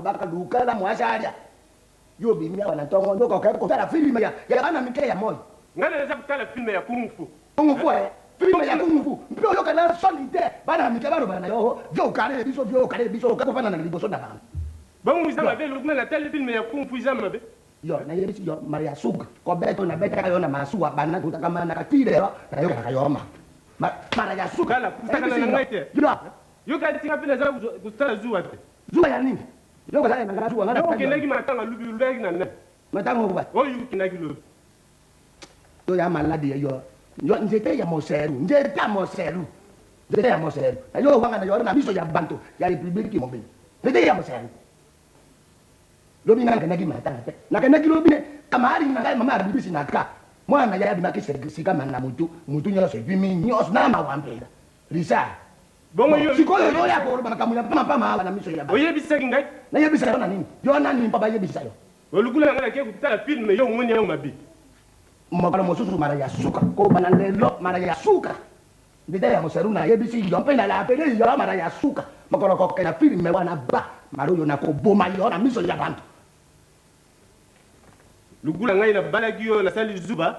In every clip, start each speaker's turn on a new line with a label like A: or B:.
A: bakaluka la mwasharia yo bimia wana tongo ndoko kwa kutala filme ya bana mike ya moyo
B: ngana naweza kutala filme ya kung fu
A: filme ya kung fu mpio yo kana solide bana mike bana yo vyo kale biso kakofana na liboso na bana
B: bangu mizama be lukuna na tele filme ya kung fu izama be
A: yo na yebisi yo Maria Suga ko beto na beta kayo na masuwa bana kutaka na katile yo na yo kakayoma Maria Suga
B: kala kusaka na ngaite yo katika pila za kustala zuwa te
A: zuwa ya nini yo kala na zuwa ngana
B: ko kenegi matanga lubi lubegi na
A: matanga ko ba
B: o yu kinagi lubi
A: yo ya maladi yo nzete ya moseru yo wanga na yo na biso ya bantu ya republiki mobile nzete ya moseru lobi ngana kenegi matanga te na kenegi lobi ne kamari na mama aribisi na ka mwana ya bimaki sika mana mutu nyoso bimi nyoso na mawambela risa
B: bongo yo
A: sikolo yo ya ko bakamunya pama na miso ya ba
B: oyebisa kingai
A: na yebisa na nini yo na nini papa yebisa yo
B: olukula ngana ke kutala filme yo ngoni yo mabi
A: mabalo mosusu mara ya suka ko banalelo mara ya suka ndida ya moseru na yebisi yo pena la pele yo mara ya suka makolo ko kana filme wana ba maro yo na ko boma yo na miso ya bantu
B: lugula ngai na balaki yo na sali zuba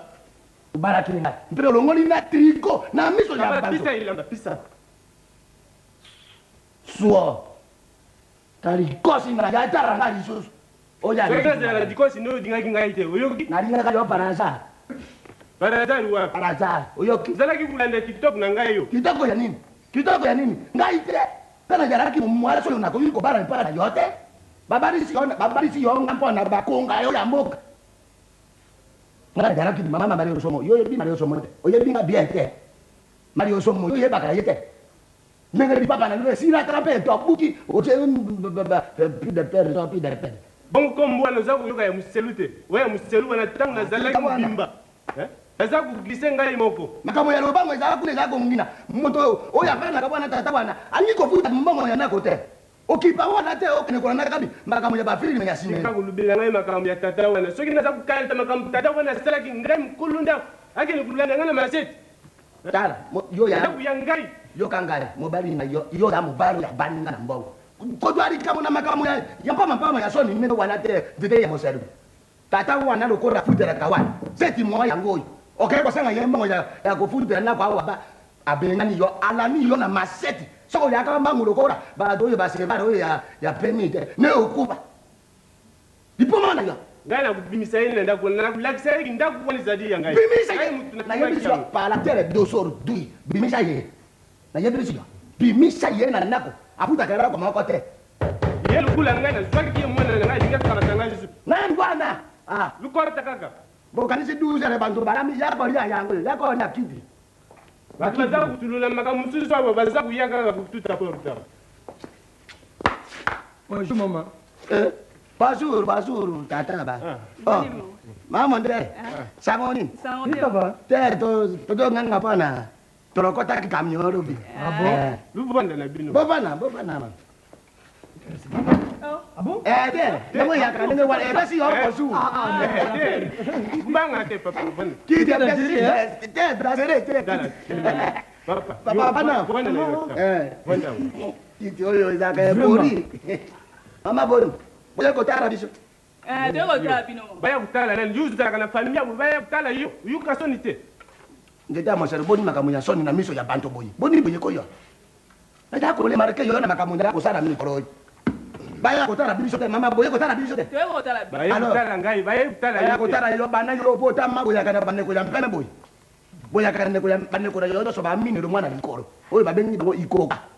A: balaki ngai mpelo longoli na triko na miso ya bantu
B: pisa ilanda pisa
A: suo tari kosi na ya tara ngali susu oya
B: ni dikosi no dinga ngai te oyoki
A: na dinga ka yo paransa
B: wa
A: paransa oyoki
B: zalaki kulanda TikTok na ngai yo
A: kitoko ya nini ngai te kana jaraki mwala solo na ko yuko bara para yote babari si yo ngampo na bakonga yo ya mboka ngara jaraki mama Mario Somo yo yebi Mario Somo oye binga bien te Mario Somo yo yeba ka yete menga di papa na le sira trape to buki o te plus de père
B: bon comme moi nous avons yoka ya muselute ouais muselu wana tanga zalaki bimba aza kugise ngai moko
A: makamo ya lobango za kule za ngina moto oya kana ka bwana tata bwana aliko futa mbongo ya nako te okipa wana te okene kwa na kabi makamo ya bafili me ya sine
B: ka kulubila ngai makamo ya tata wana soki na za kukalta makamo tata wana salaki ngai mkulunda akene kulanda ngana maseti
A: tala yo ya
B: ngai
A: yo kangai mobali na yo da mobali ya baninga na mbongo kodwari kamo na makamo ya pama ya soni meno wana te dede ya moseru tata wana lokora futera kawana seti mo ya ngoi okay kwa sanga yembo ya kufutera na kwa wa abengani yo alani yo na maseti soko ya kama mangu lokora ba doyo ba se ba ya permite ne okuba dipo na yo
B: ngai na kubimisa ile nda kuna kulakisa ile nda kuona zadi ya ngai
A: bimisa na yebisa pala tere dosor dui bimisa ye na yebisa bimisa ye na nako aputa kara kwa makote
B: ye lukula ngai na zwaki mwana na ngai dinga kama tanga jisu
A: na bwana
B: lukora takaka
A: bo kanisi duza le bantu barami ya ko ya yango ya ko na kidi
B: baza kutulula maka mususu abo baza kuyaka kututa porta
C: bonjour maman
A: Bonjour, tata ba. Oh, mama ndre. Samoni. Te to nganga pana. Torokota ki kamyo rubi.
C: Ah bon?
B: Lubanda na bino.
A: Bobana ma.
C: Ah bon?
A: Namo ya ka nge wala basi yo kosu.
B: Mbanga te papa bana.
A: Ki te brasere te.
B: Papa.
A: Papa na.
B: Bana.
A: Ki oyo za ka bori. Mama bori. Boya ko tara biso.
D: Dego tara bino.
B: Baya kutala na yuzu tara kana familia mu baya kutala yu kasonite.
A: Ngeta mo sere boni makamunya soni na miso ya bantu boyi. Boni boye ko yo. Na ko le marke yo na makamunya ko sara mini koro. Baya ko tara biso te mama boye ko tara biso te.
D: Dego tara bino.
B: Baya kutala ngai baya kutala.
A: Baya ko tara yo bana yo bota ma boya kana banne ko ya mpeme boyi. Boya kana ko ya banne ko yo so ba mini ro mwana likoro. Oyo ba bengi bo ikoka.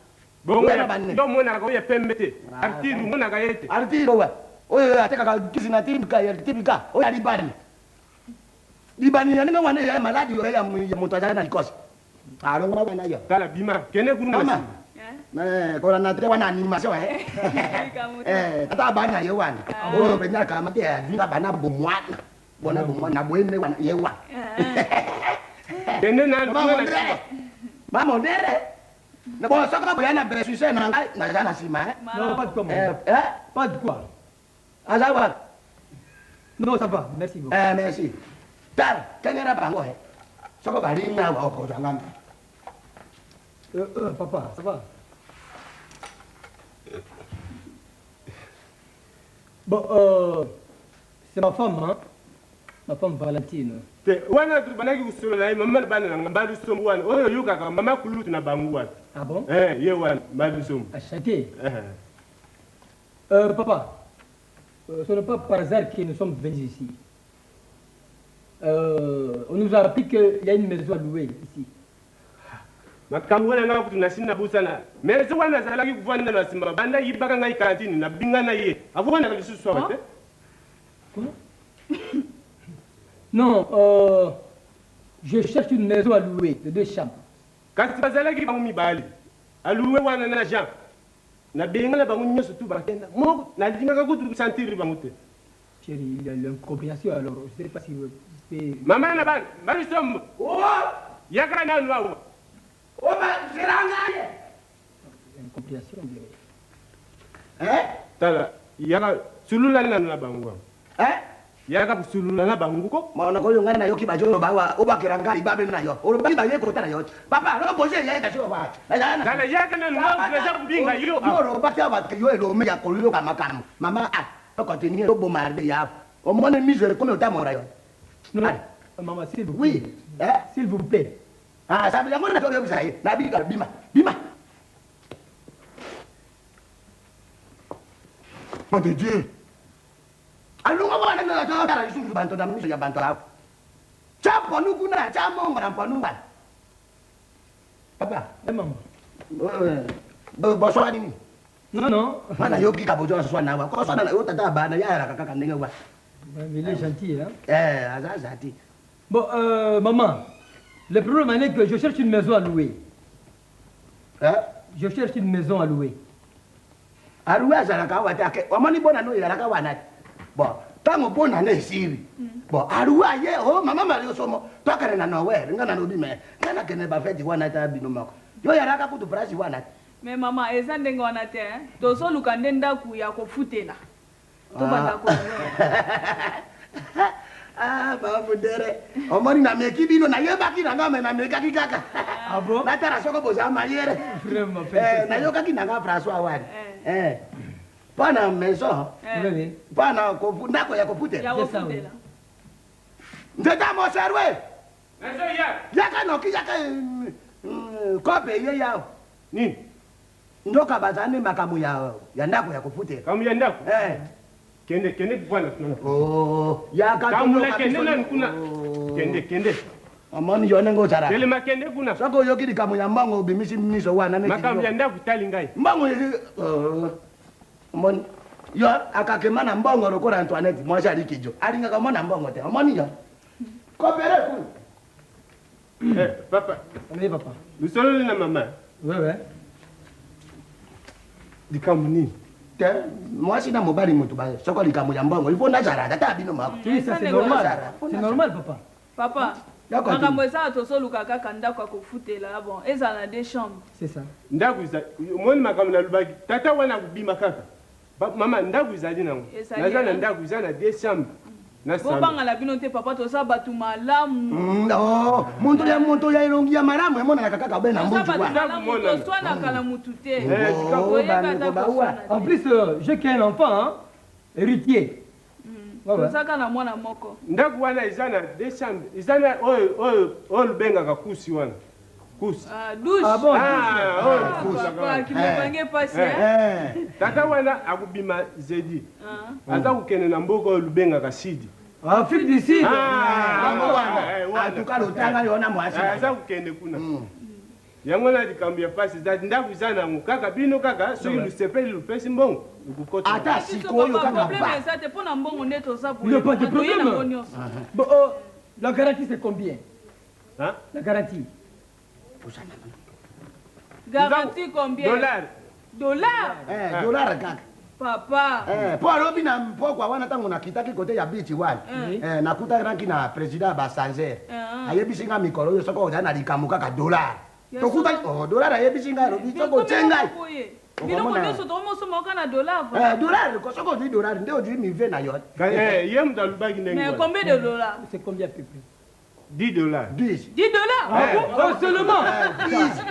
B: Bongo ndo mwana ka ye pembete. Artiru mwana ka yete.
A: Artiru wa. Oyo ateka ka kizina tibika ya tibika. Oyo alibani. Libani ya ninga wana ya maladi yo ya mtu ajana likosi. Alo ngwa wana yo.
B: Kala bima kene kuruma.
A: Mama. Ko na tre wana animation tata bana yo wana. Oyo benya ka mate ya dinga bana bomwana. Bona bomwana boene wana ye wana.
B: Kene na
A: Mama ndere. Na bon ça va bien na besuise na ngai na jana sima
C: Non, pas de quoi. Pas de quoi.
A: Azawa.
C: Non, ça va. Merci beaucoup.
A: Merci. Dar, kenera bango he. Soko bari na wa ko jangan.
C: Papa, ça va. Bon, c'est ma femme, hein. Ma femme Valentine.
B: Wana tu banaki kusolo na mama bana na mbadu somo wana. Oyo yuka kama mama kulutu na bangu wana.
C: Ah bon?
B: Ye wana mbadu somo.
C: À Châtier. Papa, ce n'est pas par hasard que nous sommes venus ici. On nous a appris qu'il y a une maison à louer ici.
B: Makamwana na kutu nasina busana. Mezo wana zalaki kuvanda na simba banda yibaka ngai kantini na bingana ye. Avona ka lisusu wate.
C: Quoi? Non, je cherche une maison à louer de 2 chambres.
B: Kasi bazalaki bangu mibali. Aluwe wana na Jean. Na bingana bangu nyoso tu bakenda. Moko na linga kutu santiri bangu te.
C: Chérie, il y a l'incompréhension alors. Je ne sais pas si vous pouvez...
B: Mama na ban, bali somo. Yaka na nwa.
C: Incompréhension,
B: Tala, yaka sulula na bangu. Yaka sulula na bangu ko.
A: Maona ko yung ngana yoki bajo bawa o bakiranga ibabe na yo. O ba ye ko tara yo. Papa, no boje ye ka sho ba.
B: Tala yaka na nwa presa kubinga yo.
A: No ba ka ba yo elo me ya ko yo ka makam. Mama to continue to bombarder ya. O mone misere ko no ta mora yo.
C: Non, maman, s'il vous plaît.
A: Oui.
C: S'il vous plaît.
A: Ah, ça veut dire qu'on a tout ça. Na bima, bima. Mon Dieu. Alors on va aller dans la terre, je suis banto na miso ya banto la. Chapo nuku na chamo ngora ponu ba. Papa,
C: Maman.
A: Bonsoir ni.
C: Non.
A: Mana yoki ka bojo so na wa. Ko so na yo tata ba na ya ra kaka ndenge wa.
C: Mais il est gentil, hein.
A: Azazati.
C: Bon, maman, le problème est que je cherche une maison à louer. Je cherche une maison à louer.
A: Arua zaraka wa take. Omani bona no yaraka wa na. Bon, tango bona na siri. Bon, arua ye mama mari osomo. Tokare na no we, ngana no bime. Ngana kene ba feti wana ta bino mako. Yo yaraka kutu price wana.
D: Mais maman, eza ndenge wana te, hein. Tozo luka ndenda ku ya kofutela. To banda ko.
A: Ba fundere. Omani na meki bino na yeba kina ngame na meka kikaka.
C: Ah bon?
A: Na tara soko boza mayere.
C: Vraiment,
A: Na yo kaki na nga François wani. Pana maison.
C: Oui.
A: Pana kofunda ko ya kofutela.
D: Ya kofutela.
A: Ndeta mo serwe.
B: Nazo ya.
A: Yaka no kiyaka kope ye yao.
B: Nini?
A: Ndoka bazane makamu ya ndako ya kufutela.
B: Kamu ya ndako? Kende bwana tunana.
A: Yaka
B: kamula kende na nkuna. Kende.
A: Amani yone ngo tara.
B: Tele makende kuna.
A: Sako yokiri kamu ya mbango ubimisi mniso wana ne.
B: Makamu ya ndako tali ngai.
A: Mbango yezi amani yo akakemana mbongo lokora Antoinette mwaje alikijo. Alinga kama na mbongo te. Amani yo. Kopere ku.
B: Papa.
C: Oui, papa.
B: Lusolo na mama.
C: Oui.
B: Dikamu nini?
A: Moi sina mobali mutu ba. Soko likamu ya mbongo. Ipo ndazara tata bino mako.
C: Oui, ça c'est normal. C'est normal, papa.
D: Papa. Makambo eza tozo luka kaka ndako ya kofutela bon. Eza na 2 chambres.
C: C'est ça.
B: Ndako za moni makambo na lubaki. Tata wana kubima kaka. Mama ndako izali nango. Nazana ndako izana 2 chambres.
D: Bobanga la bino te papa toza batu malamu.
A: No, muntu ya ilongi ya malamu emona na kaka bena mbuju
D: kwa.
A: Kwa.
D: Toza na kala mutu te.
C: En plus, j'ai qu'un enfant, hein, héritier.
D: Toza kana mwana moko.
B: Ndako wana izana 2 chambres. Izana oyo lubengaka kusi wana. Kusi.
D: Douche.
C: Ah bon?
D: Kusi. Papa kimebange pasi hein.
B: Tata wana akubima zedi. Aza kukene na mboka oyo lubengaka sidi.
C: Afrique du Sud.
A: Atuka lotanga yona mwasi.
B: Aza kukende kuna. Yango na likambo ya pasi zadi ndako izana ngo kaka bino kaka soki lusepeli lupesi mbongo.
A: Ata sikoyo kaka ba.
D: Problème ça te pona mbongo neto za
C: Il n'y a pas de problème. Bon, la garantie c'est combien?
B: Hein?
C: La garantie.
D: Garantie combien? Dollar.
A: Dollar kaka.
D: Papa.
A: Po alobi na mpokwa wana tango na kitaki kote ya beach wana. Nakuta ranki na president ba Sanzer. Ayebisi nga mikolo yo soko ozana likamu kaka dollar. Tokuta dollar ayebisi nga lobi soko chenga.
D: Bino ko nyoso to mo so mo kana dollar.
A: Dollar ko soko di dollar ndio di mi ve na yo.
B: Ye mdalubaki nengo.
D: Mais combien de dollars?
C: C'est combien à peu près?
B: $10.
A: 10
D: dollars?
C: Ah, seulement
A: 10.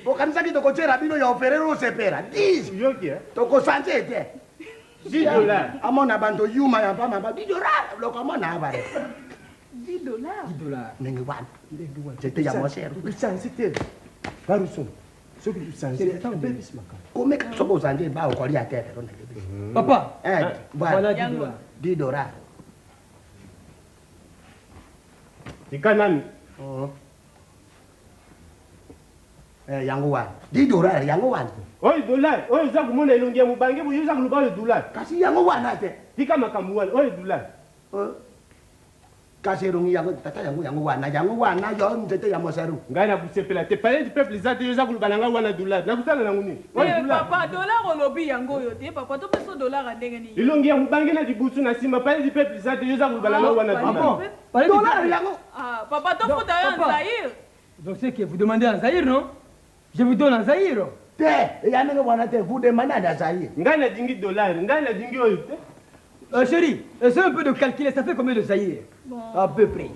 A: Bokanisa ki toko chera bino ya oferero sepera. 10.
B: Yoki
A: Toko sanje te.
B: 10 dollars.
A: Amona bantu yuma ya pa mamba 10 dollars. Lo kama na ba.
D: 10 dollars.
C: 10 dollars.
A: Ningi wan. C'était ya mo cher.
B: Usansite. Baruson. Soki usansite.
A: Come ka so bozanje ba o kori ate.
C: Papa,
A: Voilà
C: 10 dollars.
A: 10 dollars.
B: Ikanani.
A: Yango wan. 10 dollars yango wan.
B: Oyo dollar. Oyo za kumona ilongi ya mubange buyo za kuluba oyo dollar.
A: Kasi yango wan ate.
B: Tika makamu wana oyo dollar.
A: Kasi rungi yango tata yango wan na yo nzete ya mo seru.
B: Ngai na kusepela te palais du peuple zate yo za kuluba nanga wana dollar. Na kusala nangu ni.
D: Papa, dollar olobi yango yo te. Papa, to peso dollar andenge ni.
B: Ilongi ya mubange na dibusu na sima palais du peuple zate yo za kuluba nanga wana dollar.
A: Dollar yango.
D: Ah, papa, to futa yo en Zaïre.
C: Donc c'est que vous demandez en Zaïre, non? Je vous donne en Zaïre.
A: Te, ya ninga wana te vous demandez na Zaïre.
B: Ngai na dingi dollar, ngai na dingi oyo te.
C: Chérie, essaie un peu de calculer, ça fait combien de Zaïre?
D: Bon.
C: À peu près.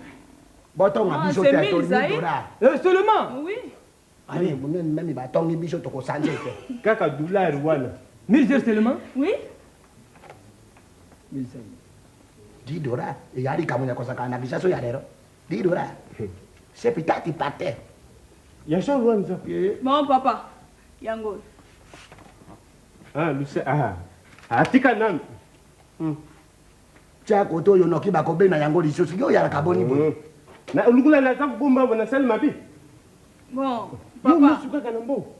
A: Botonga biso
D: c'est
A: te
D: 1000
A: to
D: Zaïre.
A: dollars.
C: Seulement
D: Oui.
A: Allez, même ba tongi biso to ko sanje te.
B: Kaka dollar wana.
C: 1000 heures seulement?
D: Oui.
C: 1000 Zaïre.
A: 10 dollars. E yari kamunya kosa kana bisa so ya lero. 10 dollars. C'est pitati pate.
B: Ya sha wana.
D: Bon, papa. Yango.
B: Ah, Luce, atika nami.
A: Tia koto yo noki ba ko be na yango lisusu yo ya kaboni bo.
B: Na ulukula na za kubomba bona sali mapi.
D: Bon,
B: Yo
D: papa.
B: musuka kana mbo.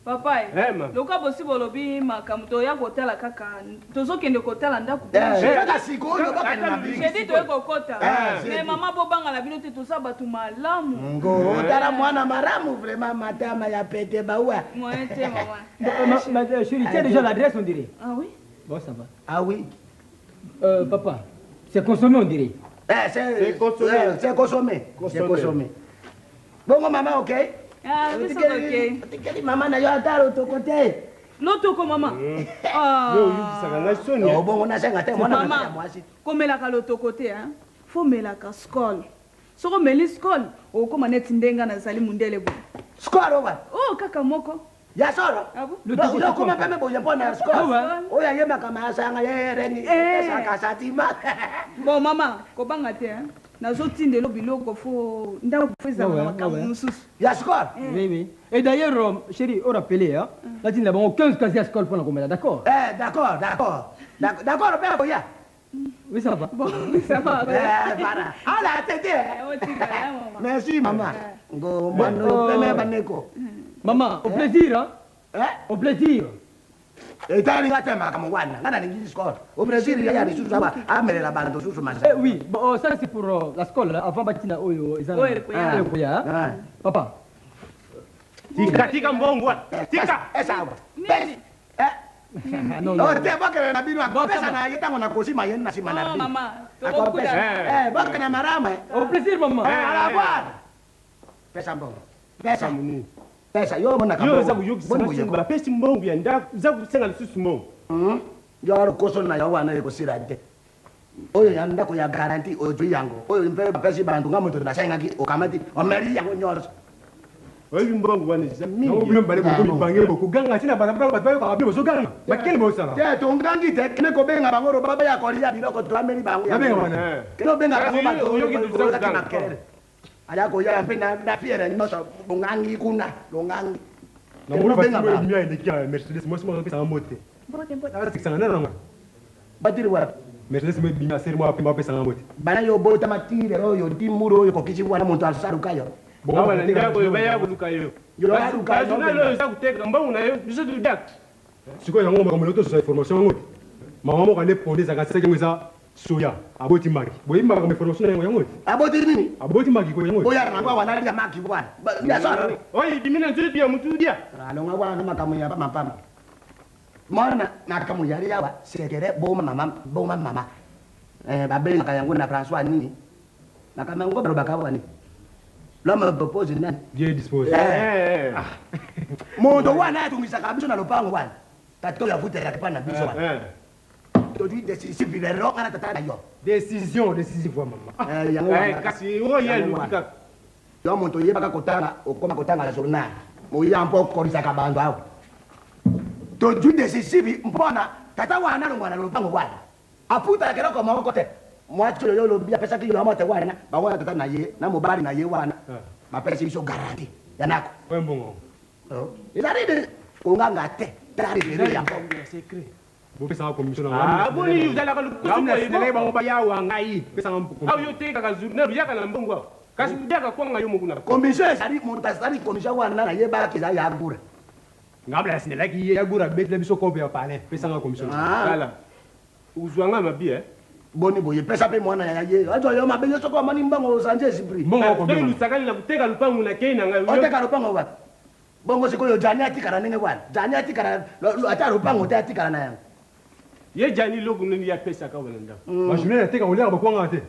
D: Papa,
B: Ma.
D: loka bosi bolobi makamu to ya kotala kaka. Tozokende kotala ndaku.
A: Kaka siko yo ba kana bi.
D: J'ai dit to kokota.
A: j'ai
D: Mais
A: dit.
D: maman bobanga la bino te to sa batu malamu.
A: Ngo tara mwana maramu vraiment matama ya pete ba wa.
D: Moi te maman.
C: Chérie, tu as déjà l'adresse, on dirait.
D: Ah oui.
C: Bon, ça va.
A: Ah oui.
C: Papa, c'est consommé, on dirait.
A: C'est
B: consommé.
A: C'est consommé. C'est consommé. Bongo mama, OK?
D: Ah, c'est ça ok.
A: Tikeli mama na yo ataro to kote.
D: L'auto ko maman.
B: Yo
D: Ah.
B: yubisaka ngai soni.
A: Oh bongo na senga te mwana na
D: Maman,
A: mwasi.
D: komelaka loto côté hein. Faut melaka skol. Soko meli skol, okoma neti ndenga nazali mundele bo.
A: Score over.
D: Oh kaka moko.
A: Ya soro.
D: Ah bon?
C: Le
A: Lo
C: ticket, c'est
A: kuma
C: quoi?
A: peme bo yepona
C: Ah
A: score.
C: ouais?
A: Oya yema kama sanga yere ni. Saka satima.
D: Bon maman, kobanga te hein. Nazotindelo biloko fo ndako feza
C: Ah ouais,
D: makambo
C: ah ouais.
D: mususu.
A: Ya score.
C: Oui, oui. Et d'ailleurs, chérie, on rappelait, hein, là, tu n'as pas 15 casiers à scole pour la comédie, d'accord?
A: D'accord, d'accord. D'accord, père boya.
C: Oui, ça va.
D: Bon, ça va.
A: Para. Ala tete.
D: Oh tika ya maman.
A: Merci maman. Ngo mano peme baneko.
C: Maman, au plaisir, hein? Au plaisir.
A: Etani ngatema kama wana. Ngana ningi score. Au Brésil il y a des choses là-bas. Amelela bantu susu masa.
C: Oui, bon, ça c'est pour la scole, là, avant Batina Oyo.
D: Oyo,
C: Papa.
B: Tika mbongo. Tika.
A: Esa.
D: Nini?
C: Non,
A: Oh,
C: non.
A: te bakere na bino
C: Bon,
A: pesa
C: ça va.
A: na yeta ngona kosi mayeni na sima na
D: Oh
A: bino.
D: maman,
A: Ako
D: tokokuda.
A: pesa. Bakere na marama.
C: Au plaisir, maman.
A: Ala bwana. Pesa mbongo. Pesa
B: Muni.
A: Pesa yo mona kama.
B: Yo za kuyokisa machimba la pesi mbongo ya nda za kusenga lisusu mbongo.
A: Yo aro koso na yo wana ko sirante. Oyo yanda ko ya garanti ojo yango. Oyo mpe pesa bantu ngamoto na senga ki okamati omeri yango nyoro.
B: Oyo mbongo wana za
E: Nango
B: mingi.
E: bino mbale boko mipange boko ganga tina barabara bato bayo kabi bozo ganga bakene bosala
A: Te tongangi te kene ko benga bango baba ya kolia biloko to ameri bango.
E: Ya benga wana.
A: Keno benga bango bato
B: Oyo kitu za kuganga.
A: Aya ko ya mpe na piere nyoso bongangi kuna longangi.
E: na mulu bati mo mia eleki ya Mercedes mo simo pesa mote na tikisa na nanga
A: Batiri wa
E: Mercedes mo bimia seri mo apima pesa mote
A: bana yo bota matire oyo timuro oyo kokichi bwana muntu asaruka yo.
B: Baba na ndako yo baya buluka yo.
A: Yo baruka yo.
B: Yo na za kuteka mbongo na yo biso du dak.
E: siko yango mo moto so information ngote mama mo kale ponde za kaseke ngeza soya aboti maki boyimba ko information yango yango
A: Abotiri nini?
E: aboti maki ko yango
A: Oya na kwa wana ya maki bwana. Ya sara.
B: Oyi dimina nzuri pia mtu dia.
A: Alonga bwana makamu ya mapama. Mwana na kamu yari yawa sekere boma mama. Babeli kayangu na François nini? Na kama ngo baro bakawa ni. Lama propose nani?
E: Dieu dispose
A: Mondo wana atungisa kabisa na lopango bwana. Tato ya vuta ya kipana biso bwana. Todi decisive le ro kana tata yo.
E: décision décisive mama
A: Yango.
B: Kasi wo ye lukika.
A: Yo muntu yeba kotanga okoma kotanga la journal. Mo yampo korisa kabandu awo. Todi decisive mpona tata wana longwana lopango wana aputa kera ko mako te mwacho yo lo bia pesa kilo amote wana ba wana tata na ye na mobali na ye wana ba pesa biso garanti yanako
E: wembongo
A: ilaride kunganga te tari de ya
E: secret bo pesa ko commission
B: ah boni uzala ka
E: ngamna sinele ba ba yawa ngai pesa ngampuku
B: au yote ka zurna yaka na mbongo kasi yaka kwa ngayo mukuna
A: commission sari montasari commission wana na ye ba kiza ya gura
E: ngabla sinele ki ya gura betle biso ko be pale pesa ngam commission
B: kala uzwanga mabi
A: boni boye pesa pe mwana ya ye ajo yo mabe yo soko mani mbango sanje esprit
E: mbongo ko
B: be lusakali na kuteka lupangu na keina ngayo
A: ote ka lupango wa bongo siko yo jani atikara nenge wana jani atikara ata lupango te atikara na yango
B: ye jani logo nini ya pesa ka wana nda
E: ba jumela teka olera ba kwanga te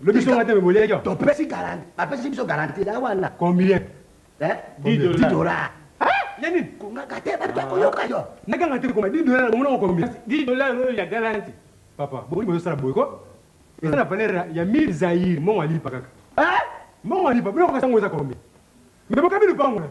E: le biso ngate me boleka
A: to pesi garanti ba pesi biso garanti la wana
E: combien
A: $10
E: yani
A: kunga kate ba ko yo kayo
E: naga ngate ko $10 mo na ko combien
B: $10 ya garanti
E: papa boni mo sala boyko esa na valeur ya 1000 zaïr mo ali pakaka mo ali pa bino ko sango za combien mais boka bilu pango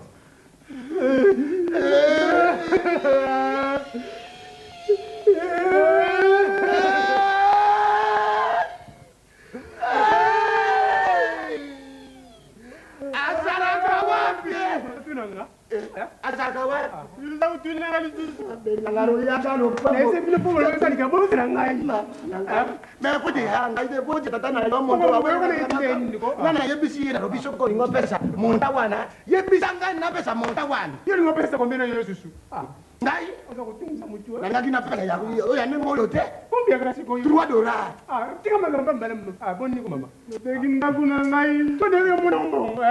A: Asaka wa
B: lau tunanga litu
A: ngaro ya kalo
E: ese bilu pango lo sali ka bo sala ngai
A: me puti hanga ide puti tata na lo monto wa na yebisi ira biso ko ngo pesa monta wana yebisa ngani na pesa monta wana
E: yeli ngo pesa combien na yesusu
A: ngai
E: oza ko tumsa mutu
A: na ngaki na pesa ya o ya nengo yo te
E: combien grâce ko
A: $3
E: tika magamba mbala bonni ko mama tegi ndakuna ngai to de mo na mbongo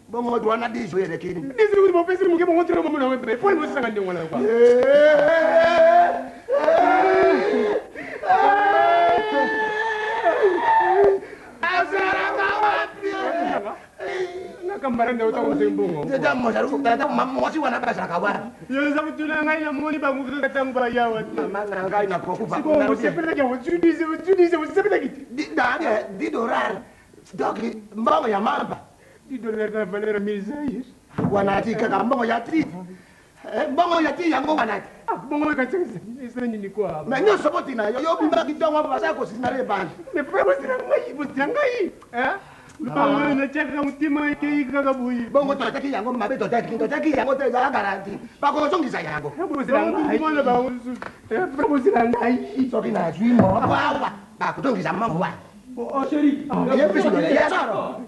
A: bongo dwana dijo yere kini
E: dizi ko mo pesa mo ke mo ngotira mo na wembe fo mo sanga ndengwana kwa
A: asara kawapi
E: nakambara ndio utakuta mbongo
A: ndio mo jaru tata mama si wana pesa kawa
B: yo za kutuna ngai na moni ba ngukaka tangu ba yawa
A: mama na ngai na kokupa
E: siko mo sepela ke mo judize mo sepela ki
A: $10 doki mbongo ya mamba
E: $10 na valeur 1000 zaïr
A: wanatika ka mbongo ya tri mbongo ya tri yango wanati
E: bongo ka tsengisa esa nini kwa
A: na nyo soboti na yo bimba kitongo basa ko sinare bana
E: me frère mo sira ngai
B: lupangu na chaka mutima ke ikaka buyi
A: bongo totaki yango mabe totaki yango te za garanti bako zongisa yango
E: mo sira ngai
B: mona ba usu
E: frère mo sira ngai
A: soki na zwimo awa bako zongisa mambo wa
C: Oh chérie,
A: ye biso ya saro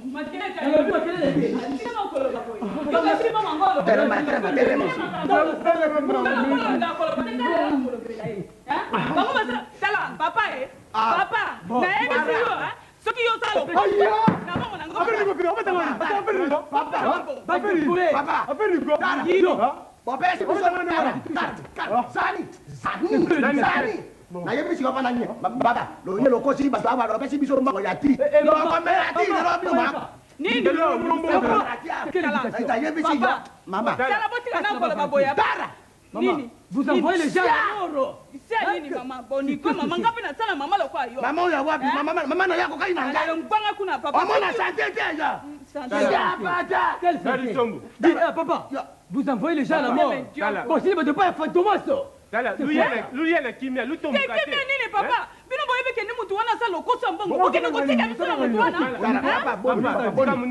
D: soki yo sala
A: na ye bisi bana nye baba lo ye lo kosi ba ba lo bisi biso mbango ya tri lo ko me ya tri lo bi ma
D: nini
B: lo mumbo
A: ta ye bisi mama
D: tala botika na kola baboya
A: dara
D: nini
C: vous envoyez les gens à l'oro.
D: sia nini mama boni ko mama ngapi na sala mama lo kwa yo
A: mama ya wapi mama na yako kai na ngai
D: mbanga kuna papa
A: mama na santé te ya ya bata
C: Quelle
B: Dali
C: santé.
B: sombo.
C: Dis, papa, vous envoyez les gens à la mort. Bon, s'il ne veut pas être fantomas.
B: Tala luya na kimia luto mkate
D: Kike nini papa bino boyebe ke ni mutu wana sala kosa mbongo okende kotika biso na mutu wana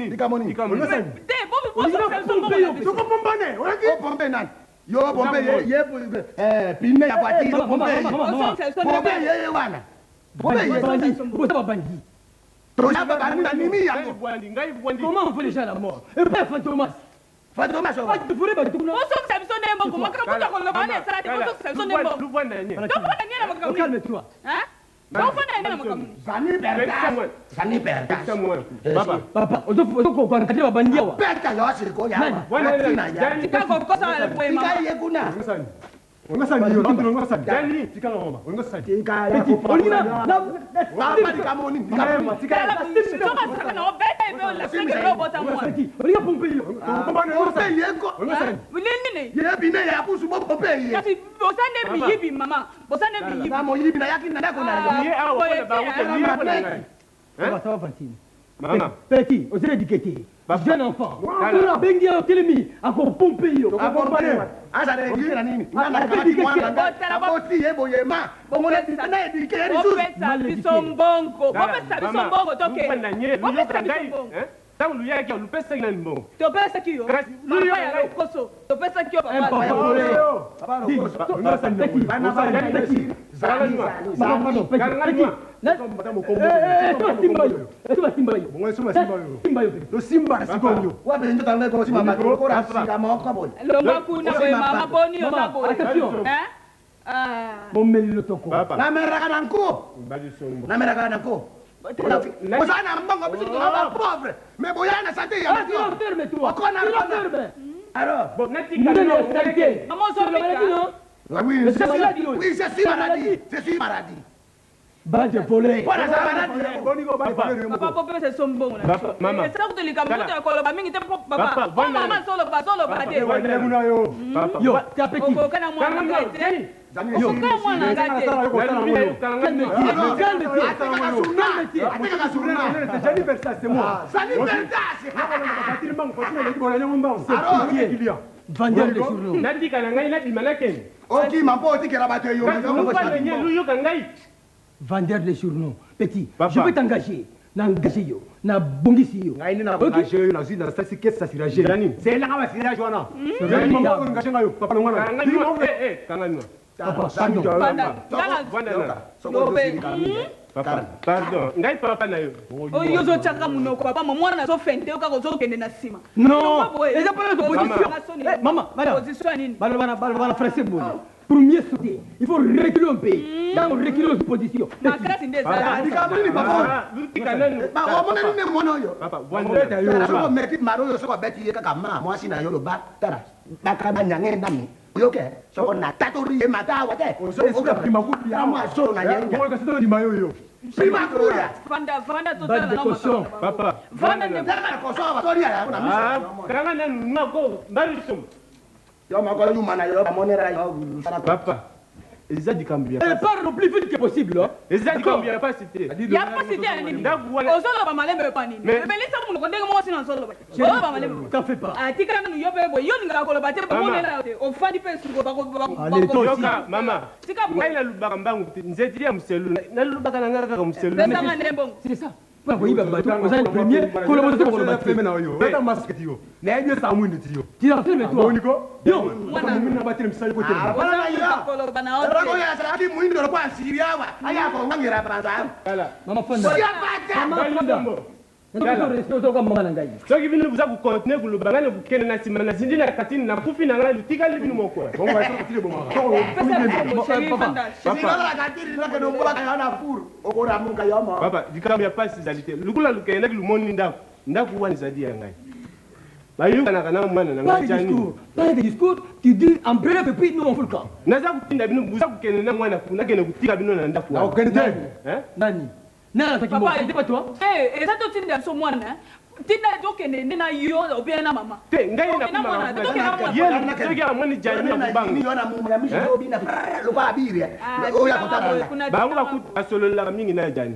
A: dikamoni
D: te bobi boso mbongo
A: soko pombane o pombe nani yo pombe ye pine ya voiture pombe ye wana pombe ye
C: Vous êtes bandit.
A: tosaba bana nimi
B: ngai
A: yango
B: bwandi
C: Comment on fait les gens à la mort? Et pas fantomas.
A: fatoma so
C: Vous voulez pas tout le monde?
D: boso biso ne mbongo makana kuta ko lokane sala te boso biso ne mbongo
B: luvanda nye
D: donc fana nyela makamuni
C: Calme-toi.
D: hein donc fana nyela makamuni
A: zani berda
B: baba
C: Papa, on doit encadrer ma bandit.
A: peta yo siriko ya
D: kako kosa la poema
A: tika ye kuna
E: ongasani yo ndo ongasani dani tikala ngoma ongasani
A: tika ya papa dikamoni
D: soka saka na obeta ebe la senge ro bota mwa
C: Regarde pomper.
A: pombe yeko
D: nini
A: ye bine ya kusu bo pombe ye
D: kasi bosane biyibi mama bosane biyibi
A: na mo yibi na yakina ndako na
B: ye awa wala ba wuta ni wala ngai
C: Ça va, Fantine.
B: Maman.
C: Petit, vous êtes éduqué.
B: Papa.
C: Jeune enfant.
B: Voilà.
C: Tu as bengi au telemi, encore pompé yo.
A: azala nini mwana akati mwana aboti ye boyema bomona na edike ya rizu
D: Opesa biso mbongo. Opesa biso mbongo toke. Opesa biso mbongo.
B: Tangu luya yake ulupesa ina mbongo.
D: Topesa kiyo. Luya ya koso. Topesa kiyo papa.
A: nameraka nanko osana mbongo biso tuna pauvre mais boyana sante ya okona alors
B: Bon, natika
A: oui je suis maladie
C: Bande volée.
A: Voilà ça maladie
D: Papa, papa, c'est son bon.
B: Papa, maman.
D: C'est ça que tu les camoufles à quoi mingi te papa.
B: Papa,
D: Maman solo pas
B: Papa,
C: Yo, t'es appétit.
D: Oko kana mwana ngate. Yo, kana mwana ngate.
C: Vendeur de journaux.
B: Natika na ngai nabi malakeni.
A: Ok, mambo otikela bato yo.
C: Vendeur de journaux. Petit,
B: Papa.
C: je peux t'engager. N'engager yo. Na bongisi yo.
E: ngai nina engagé yo nazwi na sasi kesi sa sirage c'est là nga sirage wana ngai mama engagé ngayo papa na mwana
B: Kangani.
C: Papa, pardon.
B: Pardon. Ngai papa na yo.
D: Oyo zo chaka munoko papa mwana zo fente yo kako zo kende na sima.
C: Non, les appels de position. Maman, madame.
D: Position nini?
C: Balabana fracé bon. Pour mieux sauter, il faut reculer un peu. Dans reculer aux positions.
D: Makasi ndeza.
B: Papa,
A: soko meti maro yo soko beti ye kaka ma mwasi na yo lo ba tara bakana nyange ndami yoke soko na tatori ye mata wate mwa so na nyanga prima kuya
D: Vanda
C: Bande
D: total
C: de
D: na
C: caution.
B: Papa.
D: Vanda ne
A: ndanga ko so ba tori ya na miso
B: Kangana nako barisum.
A: yo mako nyuma na yo monera yo
B: Papa. Ezadi kambia.
C: Elle part le plus vite que possible.
B: Ezadi kambia pas cité.
D: ya pasite ya nini? Ozolo ba malembe pa nini? Belisa mu ko ndenge mo sina solo ba. Ozolo ba malembe.
C: T'en fais pas.
D: Atika na yo bebo yo ninga ko lo ba te ba mo nela o fandi pe su ba ko
C: Allez, toi aussi.
B: Yoka mama.
D: Sika bu.
B: Ngai na lubaka mbangu nzeti ya mselu. Na lubaka na ngaka ka mselu.
D: Pesa ngane mbongo.
C: C'est ça. Pour envoyer Babato, vous avez le premier, collaborateur pour le bâtiment. Tu l'as fait, mais toi. Yo,
A: rako ya saraki muindo lo kwa siriawa aya ko ngangira banza
C: Maman Fonda. Maman Fonda.
B: soki bino buza kukontinue kuluba ngai nakokende na nsima na zindi na katini na kufi na ngai lutikali bino moko papa likambo ya pasi ezali te lukula lukendaki lumoni ndako ndako wana ezali ya ngai bayokanaka na mwana na ngai jani
C: Pas de discours, tu dis en bref et puis nous on fout le camp.
B: naza kotinda bino buza kokende na mwana nakende kotika bino na ndako wana
C: Nani? Nani attaque moi? C'était pas toi?
D: Eh, eza to tinda so mwana. Tinda to kende na yo o bien na mama.
B: te ngai nasoki amoni jani na kubanga bango bakutu basololaka mingi na jani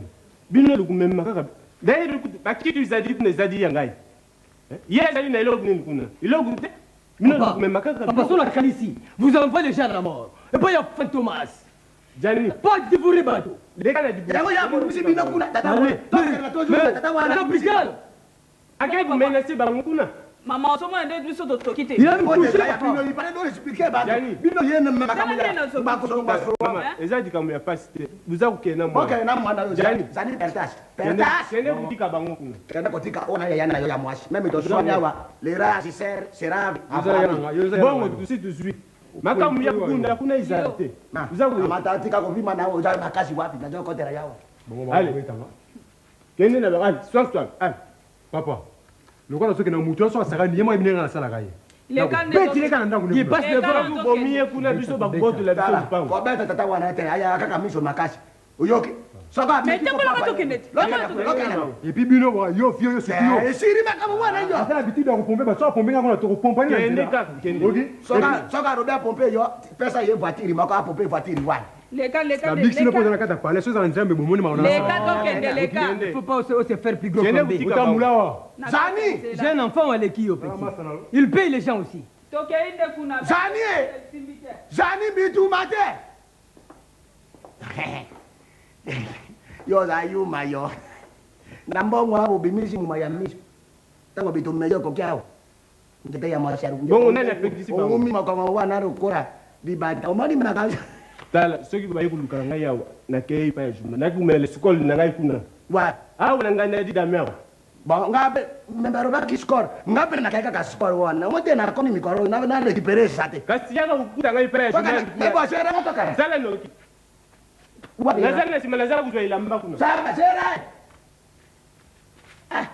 B: bino lukumema kaka daye bakitu ezali kuna ezali ya ngai ye ezali na eloko nini kuna eloko te bino lukumema kaka
C: Papa, sur la Calicie, vous envoyez les gens à la mort. Et pas il y a fait Thomas.
B: jani
C: Pas de vous rebattre.
B: leka na dibu akai kumenasi bango kuna
D: Mama so mwana nde biso to tokite.
C: Il a me touché.
B: mama eza likambo ya pasi te buza kokende na mwana kende kotika bango kuna bongo tusi tuzwi makambo ya kunda kuna ezala te kende na bango swaswa
E: papa lokola soki na mutu aso asakani ye mwa ebinenga nasalaka ye betileka na ndako
C: Qui passe le
D: Lekana
C: vent.
D: to
B: bomie kuna biso babotola biso lupango
D: Mais te kola to kende.
E: epuis bino yo fio yo suki yo asala bitide ya kopompe baso apompe ngako na tokopompa
B: kende kaka kende
A: soka robert pompe yo pesa ye voiture moko apompe voiture wana
D: Les cas,
E: La big si le pose dans la carte à parler, choses en train de me
D: les cas, donc, les cas.
C: Il ne faut pas se faire plus gros
B: J'ai
C: comme
B: une
C: B.
B: boutique
E: Autant moula.
A: Zani!
C: J'ai un enfant à l'équipe au petit. Il paye les gens aussi.
A: Zani! Zani bitu mate! Yo za yuma yo. Nambongo hapo bimisi mumayamishi. Tango bitu mejo kokiao. Ngete ya mwasharu.
B: Bongo nani apekisi bango?
A: Umi makama wana rukora bibata. Omani mnakaza.
B: Tala soki baye kuluka ngai yawa na kei pa juma na kumele skol na ngai kuna.
A: Wa.
B: Awu na ngai na di dameo.
A: Ba ngabe membaro ba kiskor. Ngabe na kaika ka score wana. Mote na komi mikoro na récupérer sate.
B: Kasi yaka ukuta ngai pa juma.
A: Ebo sera motoka.
B: Zala noki. Na zala simala zala kuzwa ilamba kuna.
A: Sara sera. Ah.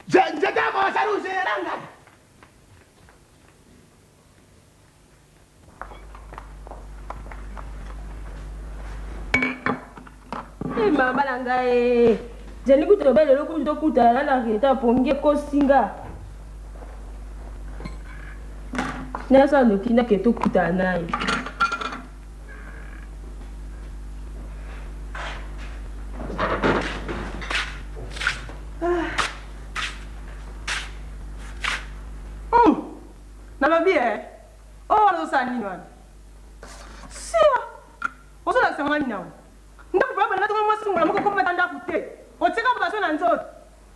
A: Jega mo saru sera nga.
F: Mama na ngai jeni kutoba lelo kutokuta la reta ponge kosinga nasa nokina keto kuta naye
G: na babi oh no sani wan sia oso la semana não ndapo baba na tuma masu ngala mko komba tanda kute otika baba na nzoto